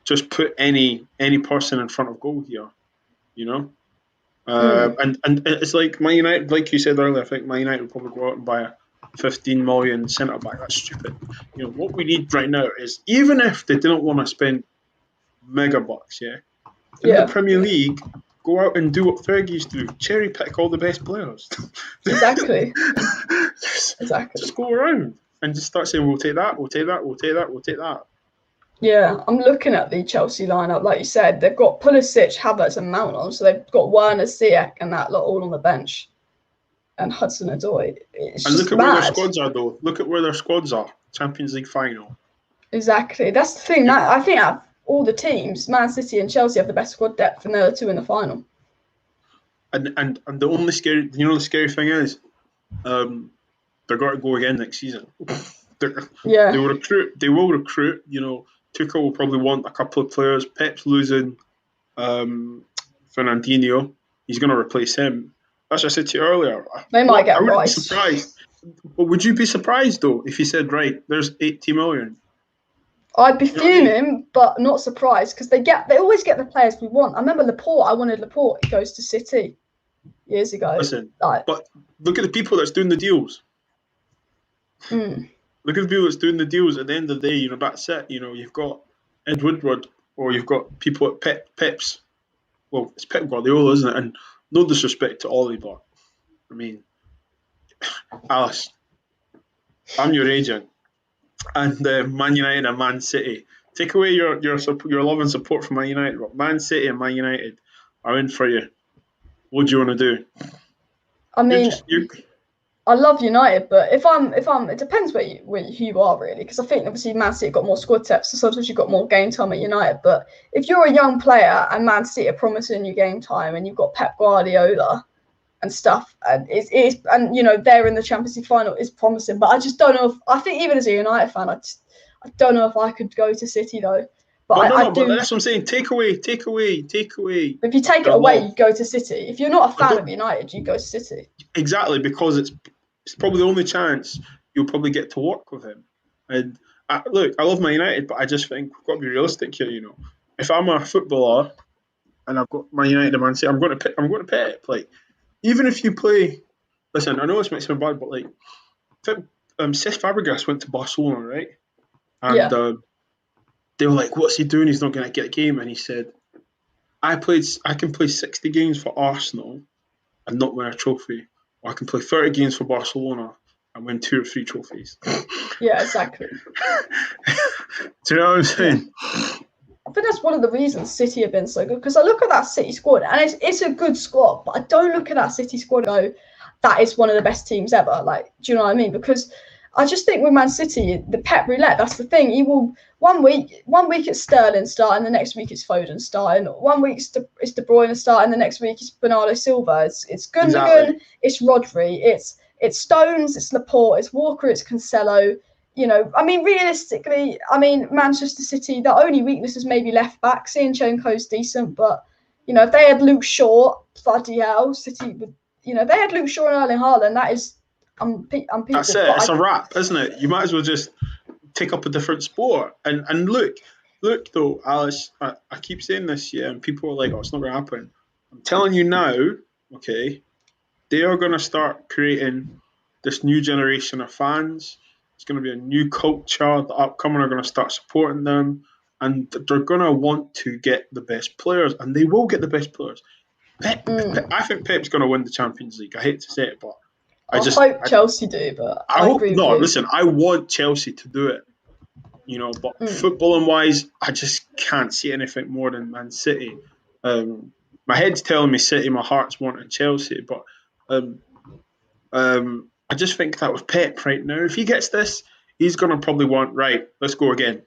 just put any person in front of goal here. And it's like Man United, like you said earlier. I think Man United will probably go out and buy a 15 million centre back. That's stupid. What we need right now is, even if they didn't want to spend mega bucks, in the Premier League, go out and do what Fergie's do: cherry pick all the best players. Exactly. Just go around and just start saying, we'll take that, we'll take that, we'll take that, we'll take that. Yeah, I'm looking at the Chelsea lineup. Like you said, they've got Pulisic, Havertz, and Mount on, so they've got Werner, Ziyech, and that lot all on the bench, and Hudson-Odoi. And look at where their squads are, though. Look at where their squads are. Champions League final. Exactly. That's the thing. I think out of all the teams, Man City and Chelsea have the best squad depth, and they're the 2 in the final. And the only scary, the scary thing is, they're going to go again next season. They will recruit. Tuchel will probably want a couple of players. Pep's losing Fernandinho. He's going to replace him. As I said to you earlier, they might get Rice. I wouldn't Rice. be surprised. But would you be surprised, though, if he said, right, there's 80 million? I'd be fuming, but not surprised, because they always get the players we want. I remember Laporte. I wanted Laporte. He goes to City years ago. Listen, but look at the people that's doing the deals. Look at the people that's doing the deals. At the end of the day, that's it. You've got Ed Woodward, or you've got people at Pep's. Well, it's Pep Guardiola, isn't it? And no disrespect to Ollie, but Alice, I'm your agent, and Man United and Man City. Take away your love and support from Man United, but Man City and Man United are in for you. What do you want to do? I love United, but if I'm, it depends who you are, really, because I think obviously Man City got more squad depth, so sometimes you've got more game time at United. But if you're a young player and Man City are promising you game time, and you've got Pep Guardiola and stuff, and they're in the Champions League final, is promising. But I just don't know I think even as a United fan, I don't know if I could go to City though. But but that's what I'm saying. Take away. If you take it away, you go to City. If you're not a fan of United, you go to City. Exactly, because it's probably the only chance you'll probably get to work with him. And I love Man United, but I just think we've got to be realistic here. If I'm a footballer and I've got Man United and Man City, I'm going to Pep. Like, even if you play, listen, I know this makes me bad, but Cesc Fabregas went to Barcelona, right? And they were like, "What's he doing? He's not going to get a game." And he said, I can play 60 games for Arsenal and not win a trophy, or I can play 30 games for Barcelona and win 2 or 3 trophies. Yeah, exactly. Do you know what I'm saying? Yeah. I think that's one of the reasons City have been so good, because I look at that City squad and it's a good squad, but I don't look at that City squad and go, that is one of the best teams ever. Like, do you know what I mean? Because I just think with Man City, the Pep roulette, that's the thing. He will one week it's Sterling starting, the next week it's Foden starting. One week it's De Bruyne starting, the next week it's Bernardo Silva. It's Gundogan, exactly. It's Rodri, it's Stones, it's Laporte, it's Walker, it's Cancelo. You know, I mean, realistically, Manchester City, the only weakness is maybe left back. Zinchenko's decent, but you know, if they had Luke Shaw, bloody hell, City would. You know, they had Luke Shaw and Erling Haaland. That is unbeatable. That's it. It's a wrap, isn't it? You might as well just take up a different sport. And look though, Alice, I keep saying this, yeah, and people are like, oh, it's not going to happen. I'm telling you now, okay, they are going to start creating this new generation of fans. It's going to be a new culture. The upcoming are going to start supporting them, and they're going to want to get the best players, and they will get the best players. Pep, I think Pep's going to win the Champions League. I hate to say it, but I hope Chelsea do. But I hope agree not. with you. Listen, I want Chelsea to do it, you know. But footballing wise, I just can't see anything more than Man City. My head's telling me City, my heart's wanting Chelsea. But I just think that with Pep right now, if he gets this, he's going to probably want, right, let's go again.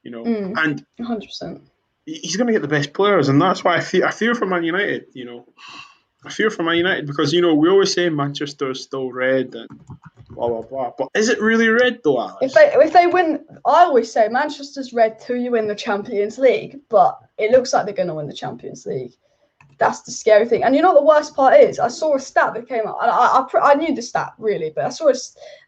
You know, and 100%. He's going to get the best players, and that's why I fear for Man United. You know, I fear for Man United because, you know, we always say Manchester is still red and blah blah blah. But is it really red though, Alice? If they win, I always say Manchester's red till you win the Champions League. But it looks like they're going to win the Champions League. That's the scary thing. And you know what the worst part is? I saw a stat that came up, and I knew the stat really, but I saw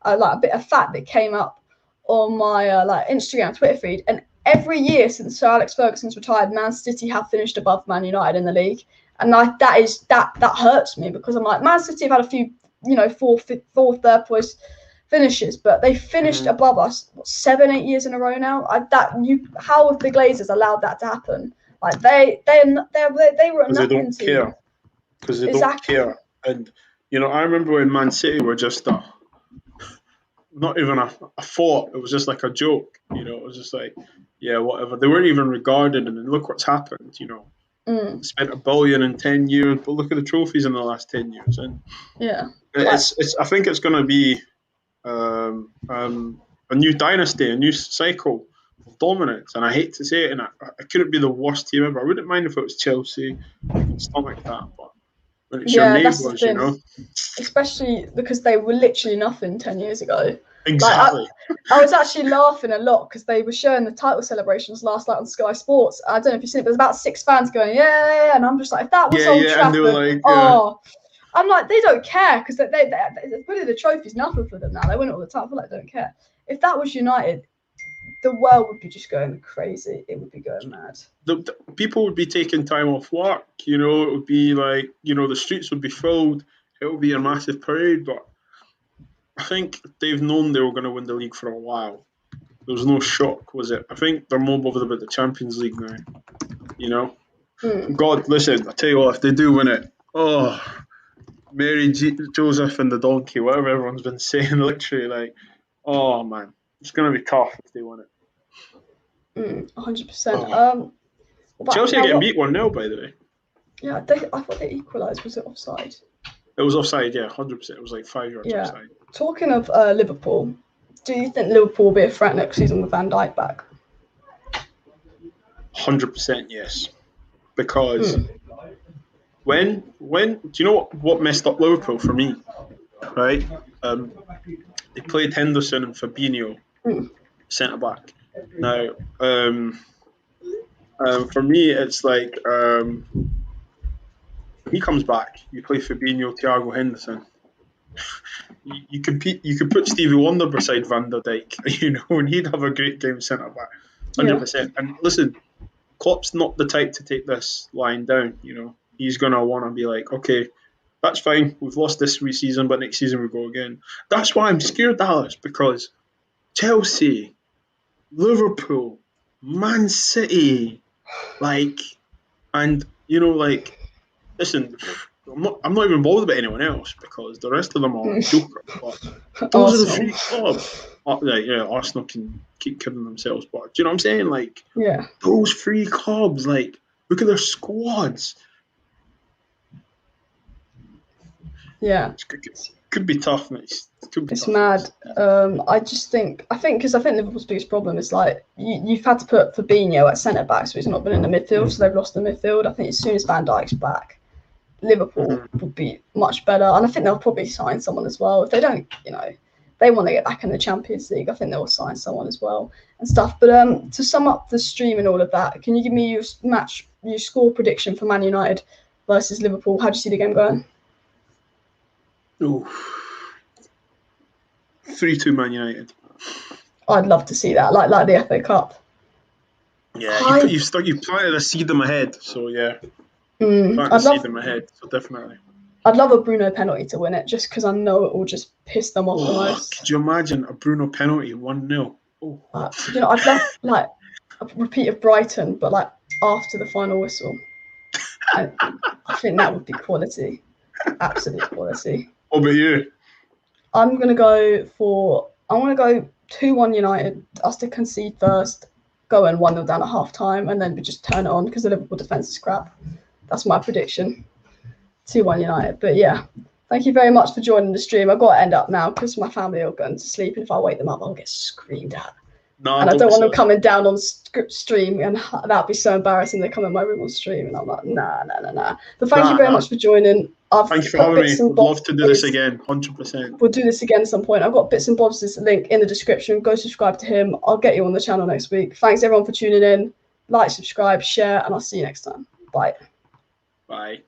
a bit of fact that came up on my Instagram, Twitter feed, and every year since Sir Alex Ferguson's retired, Man City have finished above Man United in the league, and that hurts me because I'm like, Man City have had a few, you know, fourth, third place finishes, but they finished above us 7-8 years in a row now. How have the Glazers allowed that to happen? Like they were at nothing to. Because they don't care. And you know, I remember when Man City were just not even a thought. It was just like a joke. You know, it was just like, yeah, whatever. They weren't even regarded, and then look what's happened. You know, spent $1 billion in 10 years, but look at the trophies in the last 10 years. And yeah, I think it's going to be a new dynasty, a new cycle of dominance. And I hate to say it, and it couldn't be the worst team ever. I wouldn't mind if it was Chelsea. I can stomach that, but when it's your neighbours, you know. Especially because they were literally nothing 10 years ago. Exactly. Like, I was actually laughing a lot because they were showing the title celebrations last night on Sky Sports. I don't know if you've seen it, but there's about 6 fans going, yeah, and I'm just like, if that was Old Trafford, and they were like, I'm like, they don't care because they putting the trophy's nothing for them now. They win it all the time. I feel like they don't care. If that was United, the world would be just going crazy. It would be going mad. The people would be taking time off work. You know, it would be like, you know, the streets would be filled. It would be a massive parade. But I think they've known they were going to win the league for a while. There was no shock, was it? I think they're more bothered about the Champions League now. You know? God, listen, I tell you what, if they do win it, Mary, Joseph and the donkey, whatever everyone's been saying, literally, like, oh man, it's going to be tough if they win it. 100%. Chelsea are getting beat 1-0, by the way. Yeah, I thought they equalised. Was it offside? It was offside, yeah, 100%. It was like 5 yards offside. Talking of Liverpool, do you think Liverpool will be a threat next season with Van Dijk back? 100% yes. Because when do you know what messed up Liverpool for me? Right? They played Henderson and Fabinho centre back. Now, for me, it's like he comes back. You play Fabinho, Thiago Henderson. You could put Stevie Wonder beside Van der Dijk, you know, and he'd have a great game centre back, 100%. And listen, Klopp's not the type to take this line down. You know, he's gonna want to be like, okay, that's fine. We've lost this season, but next season we go again. That's why I'm scared, Dallas, because Chelsea, Liverpool, Man City, like And, you know, like, listen, I'm not even bothered about anyone else because the rest of them are joker. But those are the three clubs. Arsenal can keep kidding themselves, but do you know what I'm saying? Like, those three clubs, like, look at their squads. Yeah, it could be tough. It's mad. I think Liverpool's biggest problem is like you've had to put Fabinho at centre back, so he's not been in the midfield, so they've lost the midfield. I think as soon as Van Dijk's back, Liverpool will be much better, and I think they'll probably sign someone as well. If they don't, they want to get back in the Champions League, I think they'll sign someone as well and stuff. But to sum up the stream and all of that, can you give me your score prediction for Man United versus Liverpool? How do you see the game going? 3-2 Man United. I'd love to see that, like the FA Cup. Yeah, you've planted a seed in my head, so yeah. Planted a seed in my head, so definitely. I'd love a Bruno penalty to win it, just because I know it will just piss them off the most. Could you imagine a Bruno penalty 1-0? I'd love like a repeat of Brighton, but like after the final whistle. I think that would be quality, absolute quality. What about you? I'm gonna go 2-1 United. Us to concede first, go in 1-0 down at half time, and then we just turn it on because the Liverpool defence is crap. That's my prediction. 2-1 United. But yeah, thank you very much for joining the stream. I've got to end up now because my family are going to sleep, and if I wake them up, I'll get screamed at. And I don't want them coming down on stream, and that'd be so embarrassing. They come in my room on stream, and I'm like, nah. But thank you very much for joining. Thank you for having me. I'd love to do this again, 100%. We'll do this again at some point. I've got Bits and Bobs' link in the description. Go subscribe to him. I'll get you on the channel next week. Thanks everyone for tuning in. Like, subscribe, share, and I'll see you next time. Bye. Bye.